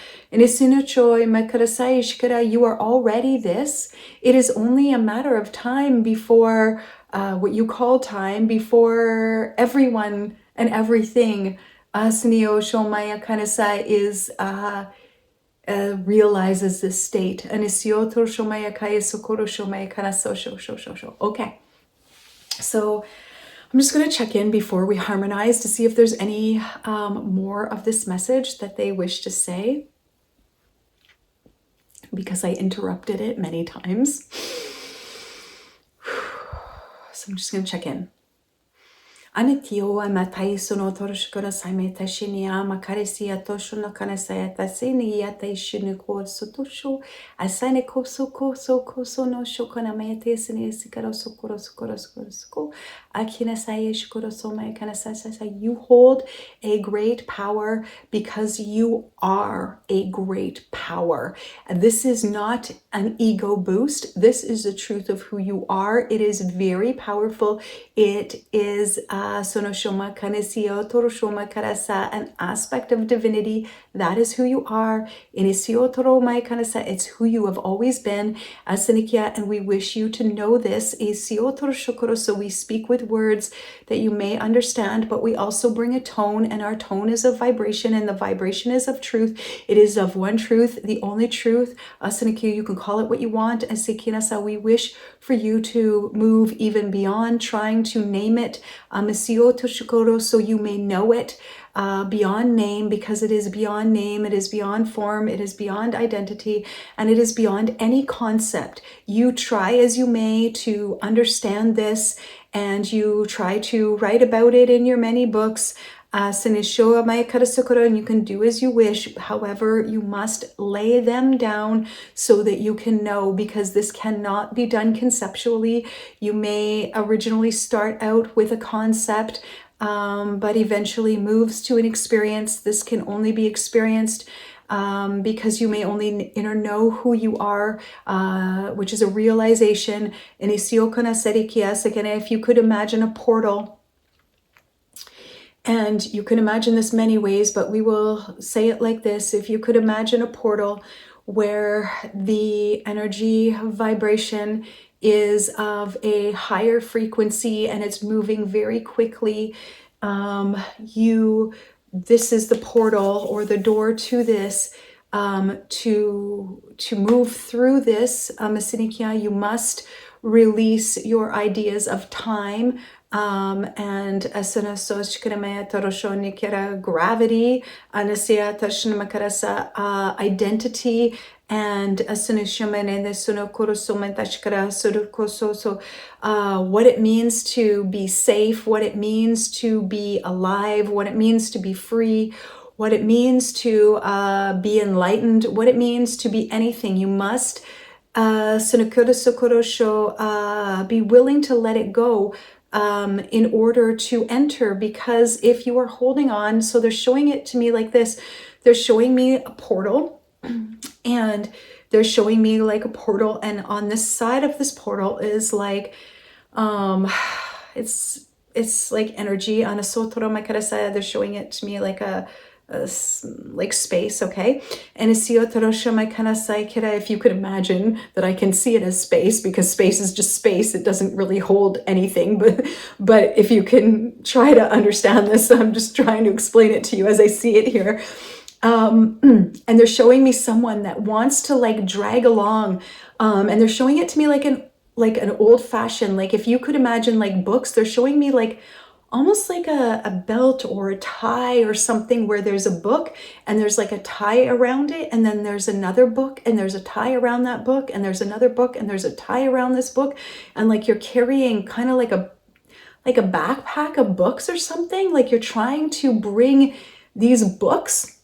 A: you are already this. It is only a matter of time before what you call time, before everyone and everything is realizes this state. Okay, so I'm just going to check in before we harmonize to see if there's any more of this message that they wish to say, because I interrupted it many times. So I'm just going to check in. Anitio amatai sono torshkora saimeta shinia makaresia tosho no kanasayata sini yata shiniko sotosho asane koso no shokana mayate sini sikaro sokoro akina saye shikoro somai kanasasa. You hold a great power because you are a great power. And this is not an ego boost. This is the truth of who you are. It is very powerful. It is an aspect of divinity. That is who you are. It's who you have always been. And we wish you to know this. So we speak with words that you may understand, but we also bring a tone, and our tone is of vibration, and the vibration is of truth. It is of one truth, the only truth. You can call it what you want. We wish for you to move even beyond trying to name it, so you may know it. beyond name, because it is beyond name, it is beyond form, it is beyond identity, and it is beyond any concept. You try as you may to understand this, and you try to write about it in your many books, and you can do as you wish. However, you must lay them down so that you can know, because this cannot be done conceptually. You may originally start out with a concept, but eventually moves to an experience. This can only be experienced because you may only know who you are, which is a realization. If you could imagine a portal, and you can imagine this many ways, but we will say it like this. If you could imagine a portal where the energy vibration is of a higher frequency and it's moving very quickly, this is the portal or the door to this. To move through this, you must release your ideas of time, and gravity, identity, and what it means to be safe, what it means to be alive, what it means to be free, what it means to be enlightened, what it means to be anything. You must be willing to let it go in order to enter, because if you are holding on, so they're showing it to me like this. They're showing me a portal, and they're showing me like a portal, and on this side of this portal is like it's like energy on a sotoro makarasa. They're showing it to me like a like space, okay? And if you could imagine that I can see it as space, because space is just space, it doesn't really hold anything, but if you can try to understand this, I'm just trying to explain it to you as I see it here. And they're showing me someone that wants to like drag along, and they're showing it to me like an old-fashioned, like if you could imagine like books, they're showing me like almost like a belt or a tie or something, where there's a book and there's like a tie around it, and then there's another book and there's a tie around that book, and there's another book and there's a tie around this book, and like you're carrying kind of like a backpack of books or something, like you're trying to bring these books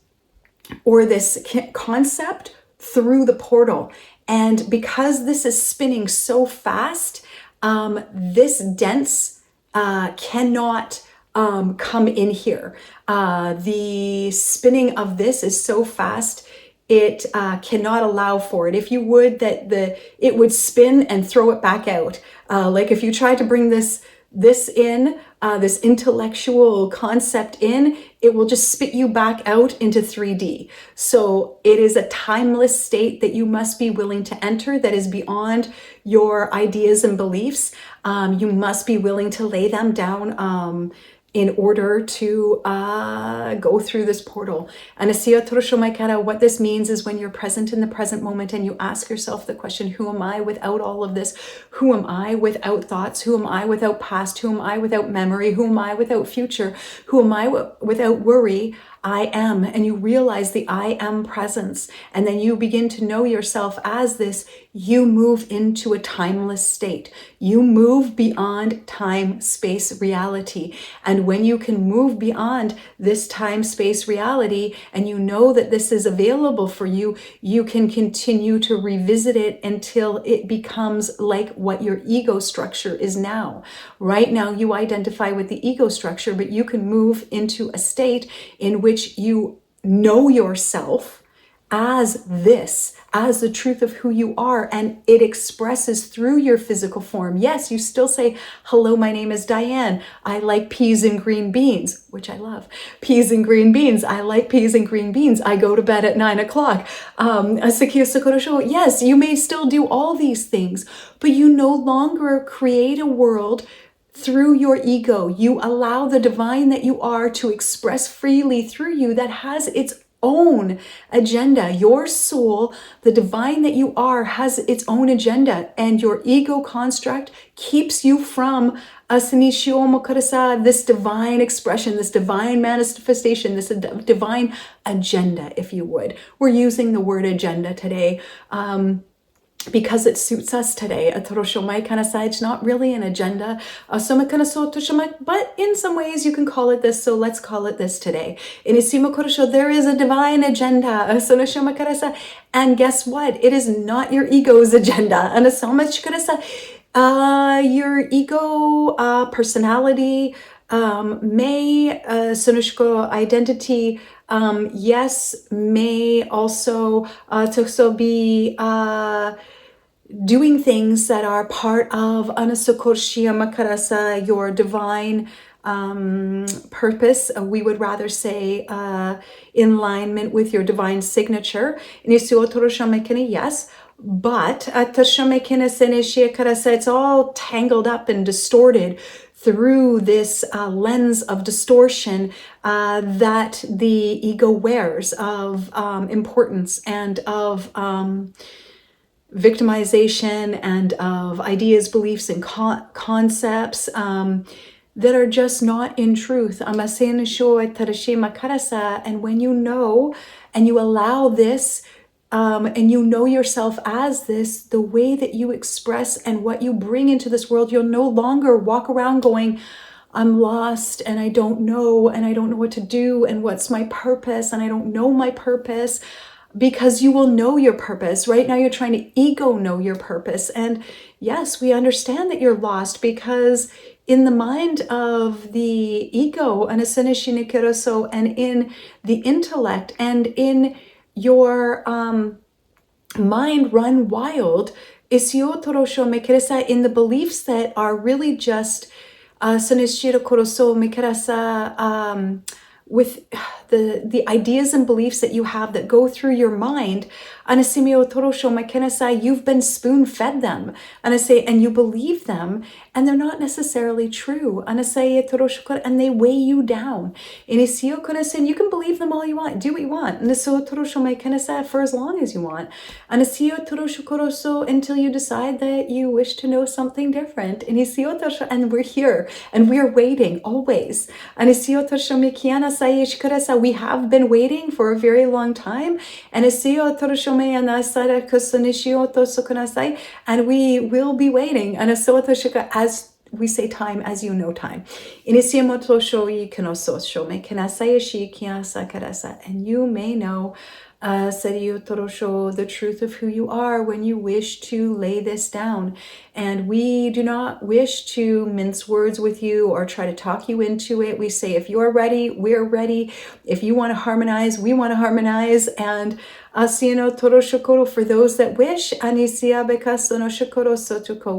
A: or this concept through the portal. And because this is spinning so fast, this dense cannot come in here. The spinning of this is so fast, it cannot allow for it. If you would, it would spin and throw it back out. Like if you try to bring this in, this intellectual concept in, it will just spit you back out into 3D. So it is a timeless state that you must be willing to enter, that is beyond your ideas and beliefs. You must be willing to lay them down in order to go through this portal. And what this means is when you're present in the present moment and you ask yourself the question, who am I without all of this? Who am I without thoughts? Who am I without past? Who am I without memory? Who am I without future? Who am I without worry? I am. And you realize the I am presence. And then you begin to know yourself as this. You move into a timeless state. You move beyond time, space, reality. And when you can move beyond this time, space, reality, and you know that this is available for you, you can continue to revisit it until it becomes like what your ego structure is now. Right now, you identify with the ego structure, but you can move into a state in which you know yourself as this, as the truth of who you are, and it expresses through your physical form. Yes, you still say, hello, my name is Diane. I like peas and green beans, which I love. Peas and green beans. I like peas and green beans. I go to bed at 9 o'clock. Yes, you may still do all these things, but you no longer create a world through your ego. You allow the divine that you are to express freely through you, that has its own agenda. Your soul, the divine that you are, has its own agenda, and your ego construct keeps you from this divine expression, this divine manifestation, this divine agenda, if you would. We're using the word agenda today. Because it suits us today. It's not really an agenda, but in some ways you can call it this, so let's call it this today. There is a divine agenda. And guess what? It is not your ego's agenda. Your ego, personality, may identity, yes, may also be doing things that are part of your divine purpose. We would rather say in alignment with your divine signature. Yes, but it's all tangled up and distorted through this lens of distortion that the ego wears of importance and of victimization and of ideas, beliefs, and concepts that are just not in truth. And when you know and you allow this, and you know yourself as this, the way that you express and what you bring into this world, you'll no longer walk around going, I'm lost and I don't know what to do and what's my purpose and I don't know my purpose, because you will know your purpose. Right now you're trying to ego know your purpose. And yes, we understand that you're lost, because in the mind of the ego, and in the intellect and in your mind run wild, in the beliefs that are really just with the ideas and beliefs that you have that go through your mind, you've been spoon-fed them, and you believe them, and they're not necessarily true, and they weigh you down. And you can believe them all you want, do what you want, for as long as you want, until you decide that you wish to know something different. And we're here, and we're waiting always. We have been waiting for a very long time, and we will be waiting, as we say time, as you know time. And you may know the truth of who you are when you wish to lay this down. And we do not wish to mince words with you or try to talk you into it. We say, if you're ready, we're ready. If you want to harmonize, we want to harmonize. And for those that wish,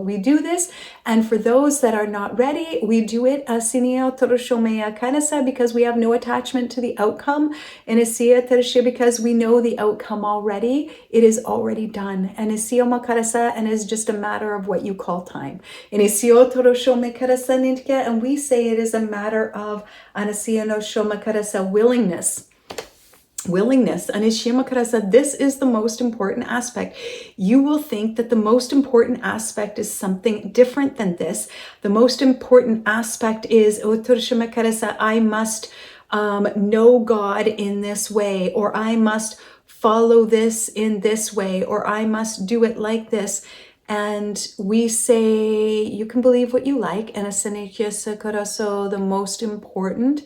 A: we do this. And for those that are not ready, we do it because we have no attachment to the outcome, and because we know the outcome already. It is already done, and it's just a matter of what you call time. And we say it is a matter of willingness. And this is the most important aspect. You will think that the most important aspect is something different than this. The most important aspect is I must know God in this way, or I must follow this in this way, or I must do it like this. And we say, you can believe what you like, and the most important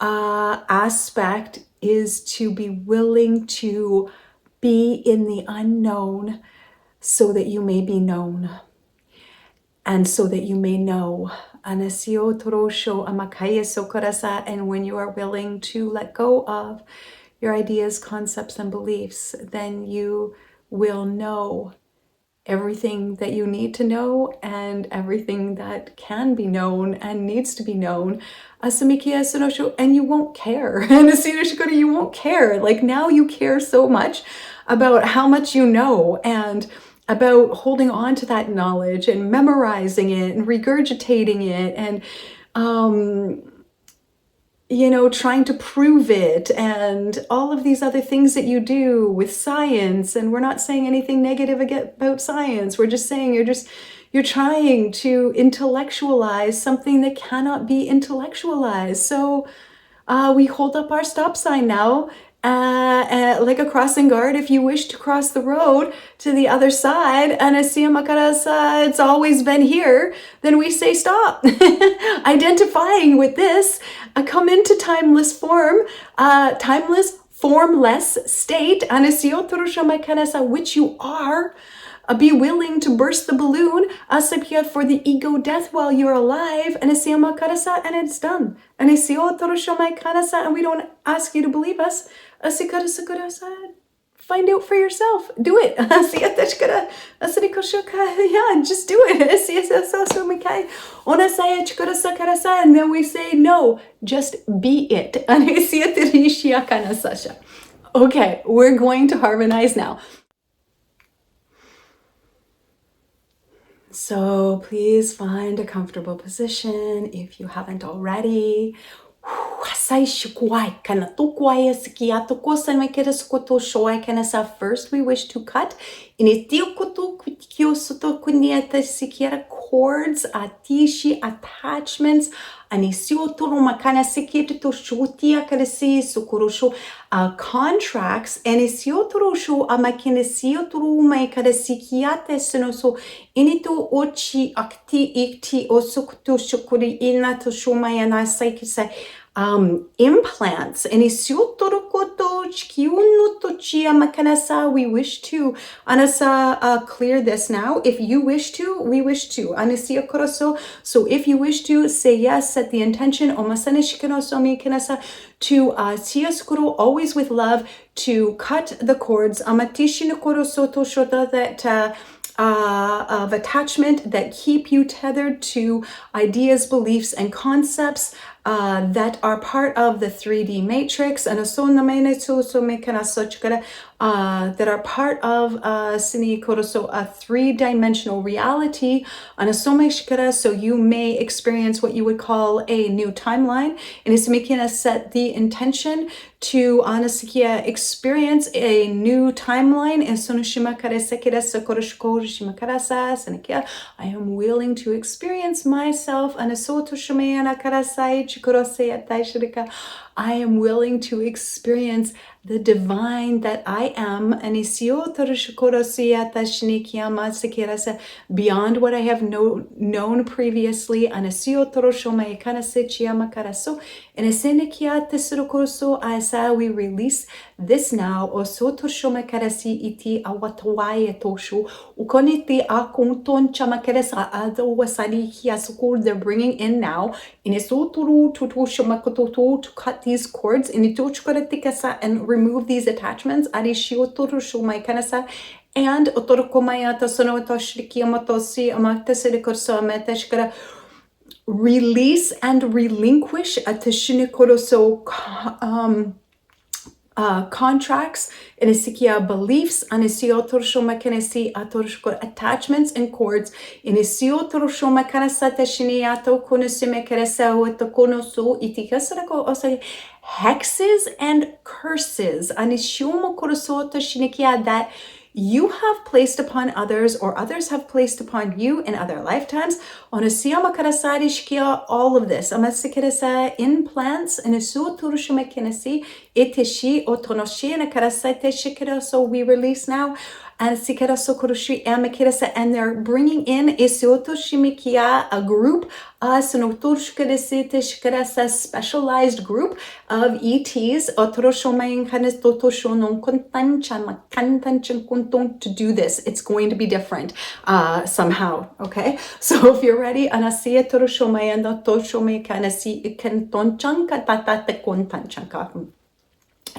A: aspect is to be willing to be in the unknown so that you may be known, and so that you may know. And when you are willing to let go of your ideas, concepts, and beliefs, then you will know everything that you need to know, and everything that can be known and needs to be known. And you won't care. And you won't care. Like, now you care so much about how much you know, and about holding on to that knowledge and memorizing it and regurgitating it, and trying to prove it and all of these other things that you do with science. And we're not saying anything negative about science. We're just saying you're trying to intellectualize something that cannot be intellectualized. So we hold up our stop sign now, like a crossing guard. If you wish to cross the road to the other side, and it's always been here, then we say stop. Identifying with this, come into timeless form, timeless, formless state, which you are. Be willing to burst the balloon for the ego death while you're alive, and it's done. And we don't ask you to believe us. Find out for yourself. Do it. Yeah, just do it. And then we say, no, just be it. Okay, we're going to harmonize now. So please find a comfortable position if you haven't already. First, we wish to cut cords, attachments, contracts, implants. We wish to clear this now. If you wish to, we wish to. So if you wish to, say yes, set the intention to always with love, to cut the cords that of attachment that keep you tethered to ideas, beliefs, and concepts that are part of the 3D matrix, and that are part of a three-dimensional reality. So you may experience what you would call a new timeline, and it's making us set the intention to experience a new timeline. I am willing to experience myself. I am willing to experience the divine that I am, beyond what I have known previously. We release this now. They're bringing in now to cut these cords and remove these attachments. And release and relinquish contracts, beliefs, attachments and cords. Hexes and curses that you have placed upon others, or others have placed upon you in other lifetimes. All of this. Implants so we release now. And they're bringing in a group, a specialized group of ETs to do this. It's going to be different somehow, okay? So if you're ready,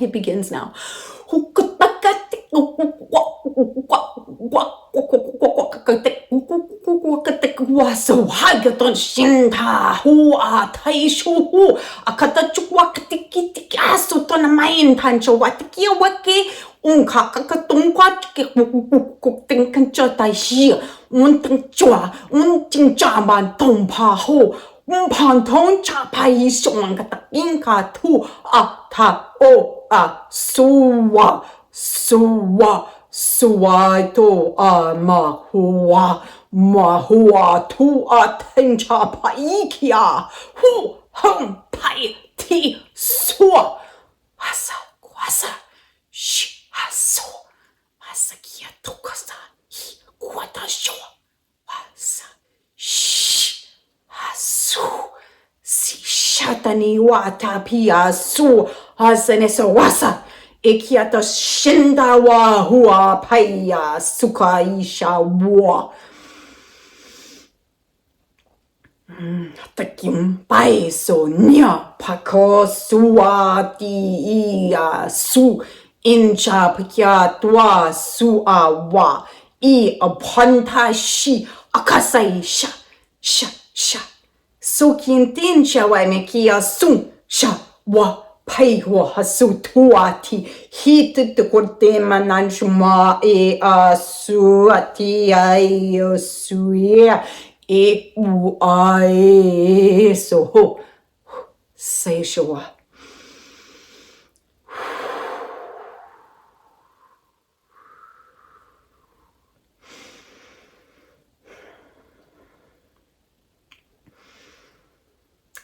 A: it begins now. So hagaton shinta hu taishu akatachukwa aso to na main pancho watikia waki unkakakatungwa tinkancho taishi untingchwa untingchaman tompa ho Panton chapai shongata inka tu ata o a suwa to a mahua tu a tencha paikia hu hum pai ti suwa asa kwasa shi aso asa kia tokasa hi kwata sho asa shi asu si shatani wata pia su aseneso wasa ikiata shinda wa hua paya suka isha wa takim pai so nya pako suwa ti ia su incha pkia twa su a wa I apanta shi akasai sha so kintin sha wa me kia su sha wa pai ho hasu tuati hit the korte manan shuma a su ati ai su ya e u ai so ho say shua.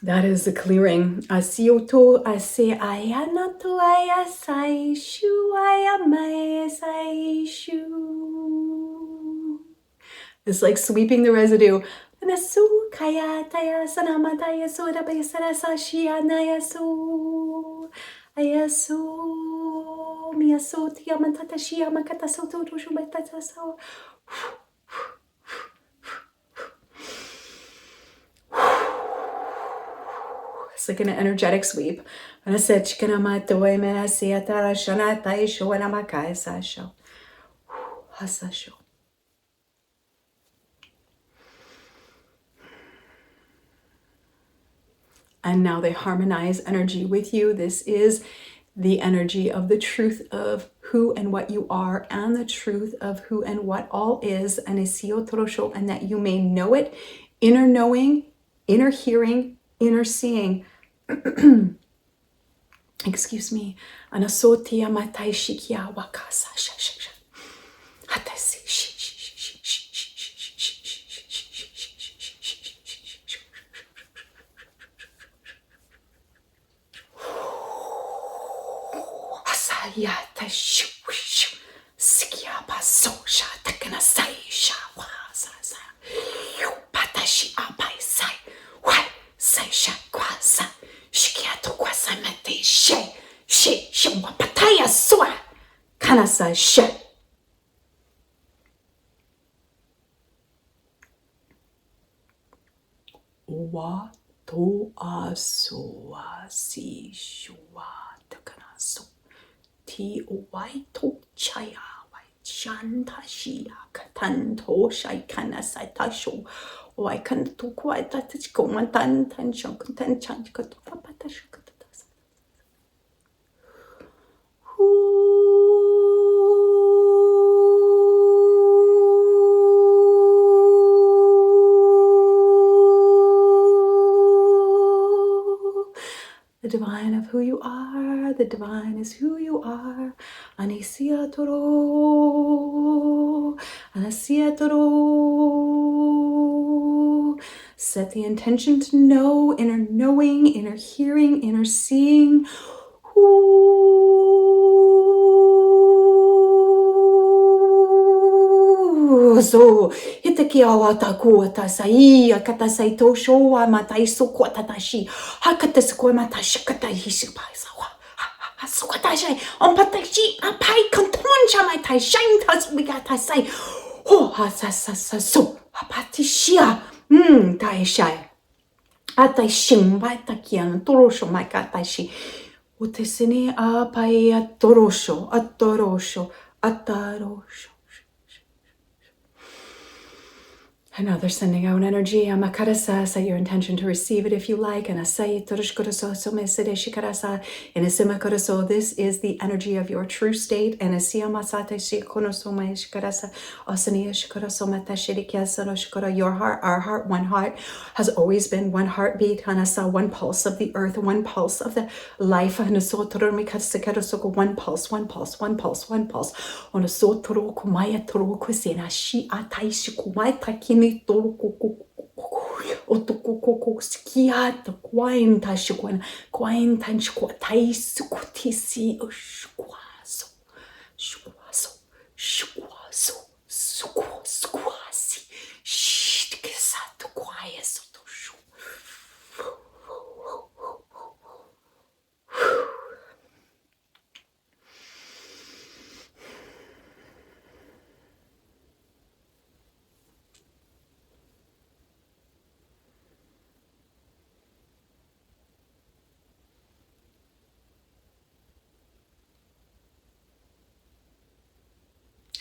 A: That is the clearing. Asioto ase ayanato ayasai shu ayamai sai shu. It's like sweeping the residue. Nasu kaya taya sanamataya soda besara sashi anayasu ayasu miyasu tiamatata shiamakata soto rushumatata so. It's like an energetic sweep. And now they harmonize energy with you. This is the energy of the truth of who and what you are, and the truth of who and what all is, and that you may know it, inner knowing, inner hearing, inner seeing. Excuse me. Anasotia matai shikia wakasa shasha. Hatasi asayata shu sikia baso sha takana sai sha wa sa patashi apai sai wa sai sha kwasa shikiato kwasa mate she wa pataya swa kanasa she. Wa to aso si shua takanaso ti wai to chaya wai chanta shia katanto shai kanasa tasho wai kan to kwai tatich komantan tan shankan chan kato papata shakata. The divine of who you are, the divine is who you are. Anisia toro. Set the intention to know, inner knowing, inner hearing, inner seeing. So hitaki awata kuata sai akata sai to show matai so kwata tashi hakata so mata shakata hisu pai sawa sukata shai on patashi apai konton chamai tai shine tas bigata sai ho sa so apatishia tai shai atai shin bai takian torosho mai katashi utesene apai atorosho And now they're sending out energy. Amakarasa, set your intention to receive it if you like. And asai torushkoroso somesede shikarasa. And asimakoroso, this is the energy of your true state. And asiamasate shikonosoma shikarasa. Osania shikorosoma tashirikiasano shikora. Your heart, our heart, one heart has always been one heartbeat. Hanasa, one pulse of the earth, one pulse of the life. One pulse, one pulse, one pulse, one pulse. Onosotoro kumaya toro kusena shi atai shikumai takini toro kuku. Otokoko skiata kwain tashikwana kwain tanchikwa taisukutisi shukwaso shukwaso shukwaso squasi shitkisato kwaeso toshu.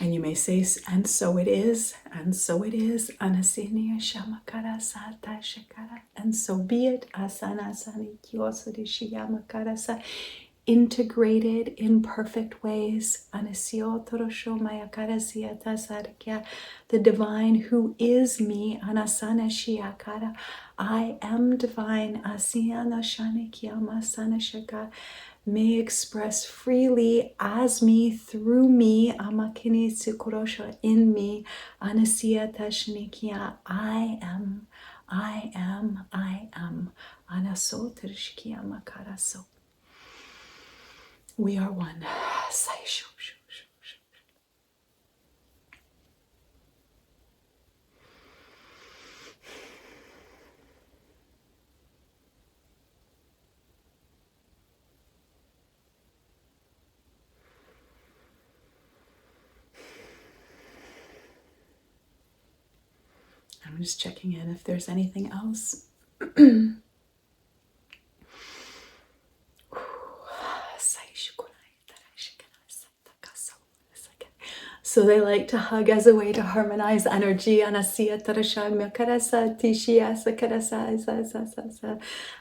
A: And you may say, and so it is, and so it is. Anasinia shamakara sata shakara, and so be it. Asana sani kyosari shiyamakara sa, integrated in perfect ways. Anisio torosho mayakara siata sarkya, the divine who is me. Anasana shiakara, I am divine. Asiana shanikyama sana shaka, may express freely as me, through me, amakini tsukurosha, in me, anasia tashnikia, I am, I am, I am, anaso terishkia makaraso. We are one. I'm just checking in if there's anything else. So they like to hug as a way to harmonize energy. Anasia tarasha makarasa tishia sakarasa sa.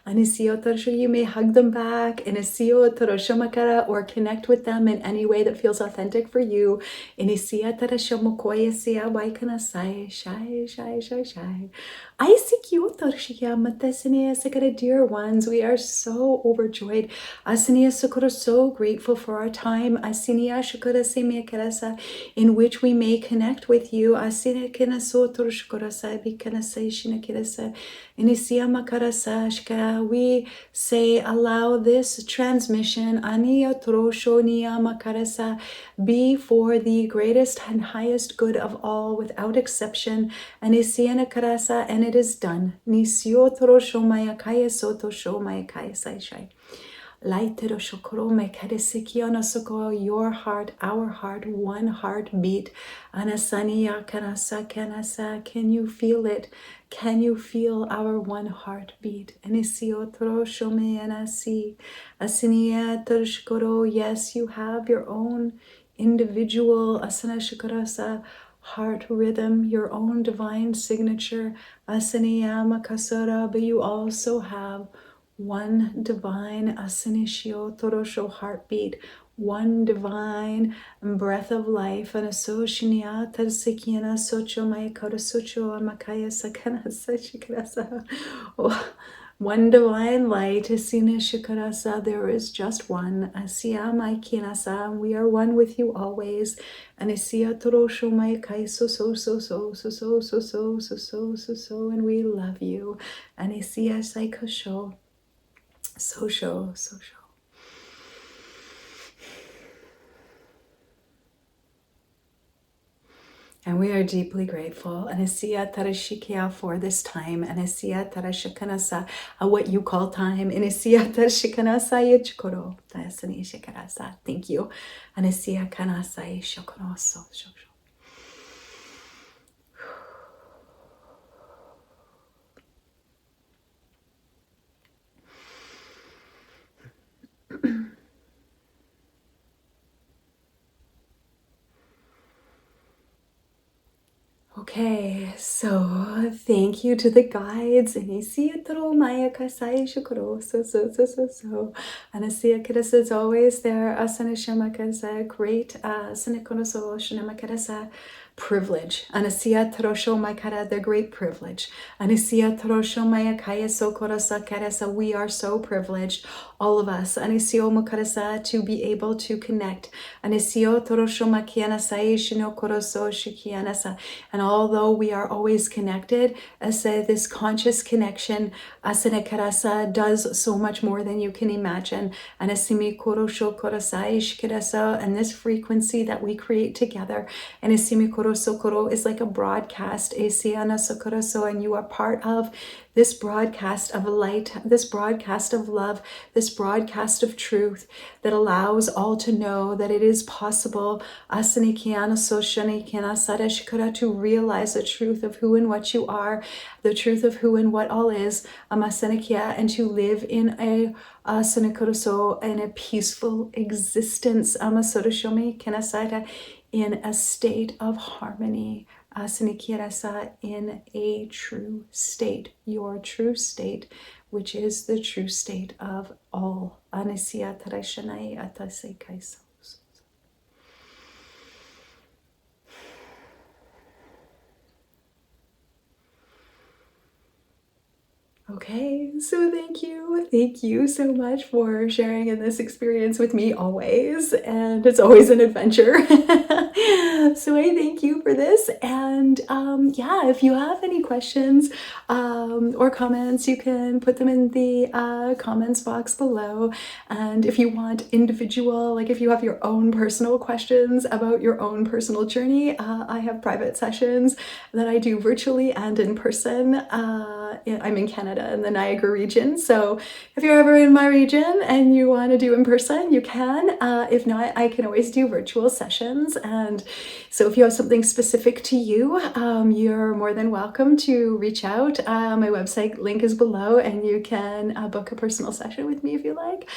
A: Anisio tarasha, you may hug them back. Inisio tarasha makara, or connect with them in any way that feels authentic for you. Inisia tarasha mokoya sia waikana sai shy. Aisikyo tarashia matasinia sakara, dear ones, we are so overjoyed. Asinia sakura, so grateful for our time. Asinia shakura semia karasa, in which we may connect with you. Asina kinaso torshkorasa bikanasa shinakirasa inisiama karasa shka. We say, allow this transmission ania trosho niyama karasa be for the greatest and highest good of all without exception. Anisiana karasa, and it is done. Nisio trosho mayakaya soto sho mayakaya saishai. Your heart, our heart, one heartbeat. Anasaniya kanasa kanasa. Can you feel it? Can you feel our one heartbeat? Yes, you have your own individual asana shakarasa heart rhythm, your own divine signature, asaniyama kasara, but you also have one divine asanishio torosho heartbeat, one divine breath of life, and asoshinia tarsikiana socho mayakara socho amakaya sakana sachikarasa. One divine light, asina shikarasa, there is just one. Asiyama kinasa, we are one with you always. And asiya torosho mayakai so, and we love you. And asiya saikosho. So show. And we are deeply grateful. Anasiya tarashikia for this time. Anasiya tarashikanasa, what you call time. Anasiya tarashikanasa yechikoro. Tayasani shikarasa. Thank you. Anasiya kanasa yeshokoroso. Okay, so thank you to the guides. Iniciatro maya kasai shukuro. So. Anasia Kedasa is always there. Asana Shamakasa, great Sanakonoso Shinamakadasa. Privilege. Anasia Trosho Makara, the great privilege. Anasia Trosho Mayakaya Sokorasa Karasa, we are so privileged, all of us. Anisio Makarasa, to be able to connect. Anisio Trosho Makiana Saishino Koroso Shikianasa. And although we are always connected, as this conscious connection, Asana Karasa, does so much more than you can imagine. Anasimi Korosho Korasai Shikirasa, and this frequency that we create together. Anasimi Sokoro is like a broadcast, Asiana Sokoroso, and you are part of this broadcast of light, this broadcast of love, this broadcast of truth that allows all to know that it is possible Asanikiana Soshanikiana Sadashikara to realize the truth of who and what you are, the truth of who and what all is, Amasanikia, and to live in a Sanakoroso in a peaceful existence, Amasoroshomi Kenasada, in a state of harmony, Asanikirasa, in a true state, your true state, which is the true state of all. Anisia Tarashanai Atase Kaiso. Okay, so thank you so much for sharing in this experience with me always, and it's always an adventure. So I thank you for this, and yeah, if you have any questions or comments, you can put them in the comments box below. And if you want individual, like if you have your own personal questions about your own personal journey, I have private sessions that I do virtually and in person. I'm in Canada in the Niagara region, so if you're ever in my region and you want to do in person, you can. If not, I can always do virtual sessions. And so if you have something specific to you, you're more than welcome to reach out. My website link is below, and you can book a personal session with me if you like.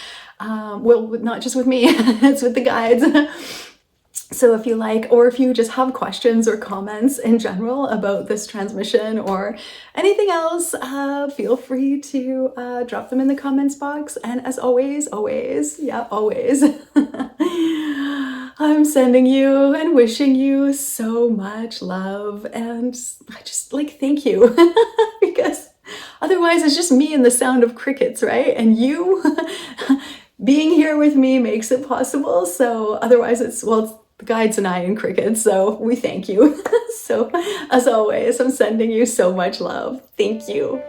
A: Well, not just with me, it's with the guides. So if you like, or if you just have questions or comments in general about this transmission or anything else, feel free to drop them in the comments box. And as always, yeah, always, I'm sending you and wishing you so much love. And I just thank you because otherwise it's just me and the sound of crickets, right? And you being here with me makes it possible. So otherwise it's the guides and I and crickets, so we thank you. So as always, I'm sending you so much love. Thank you.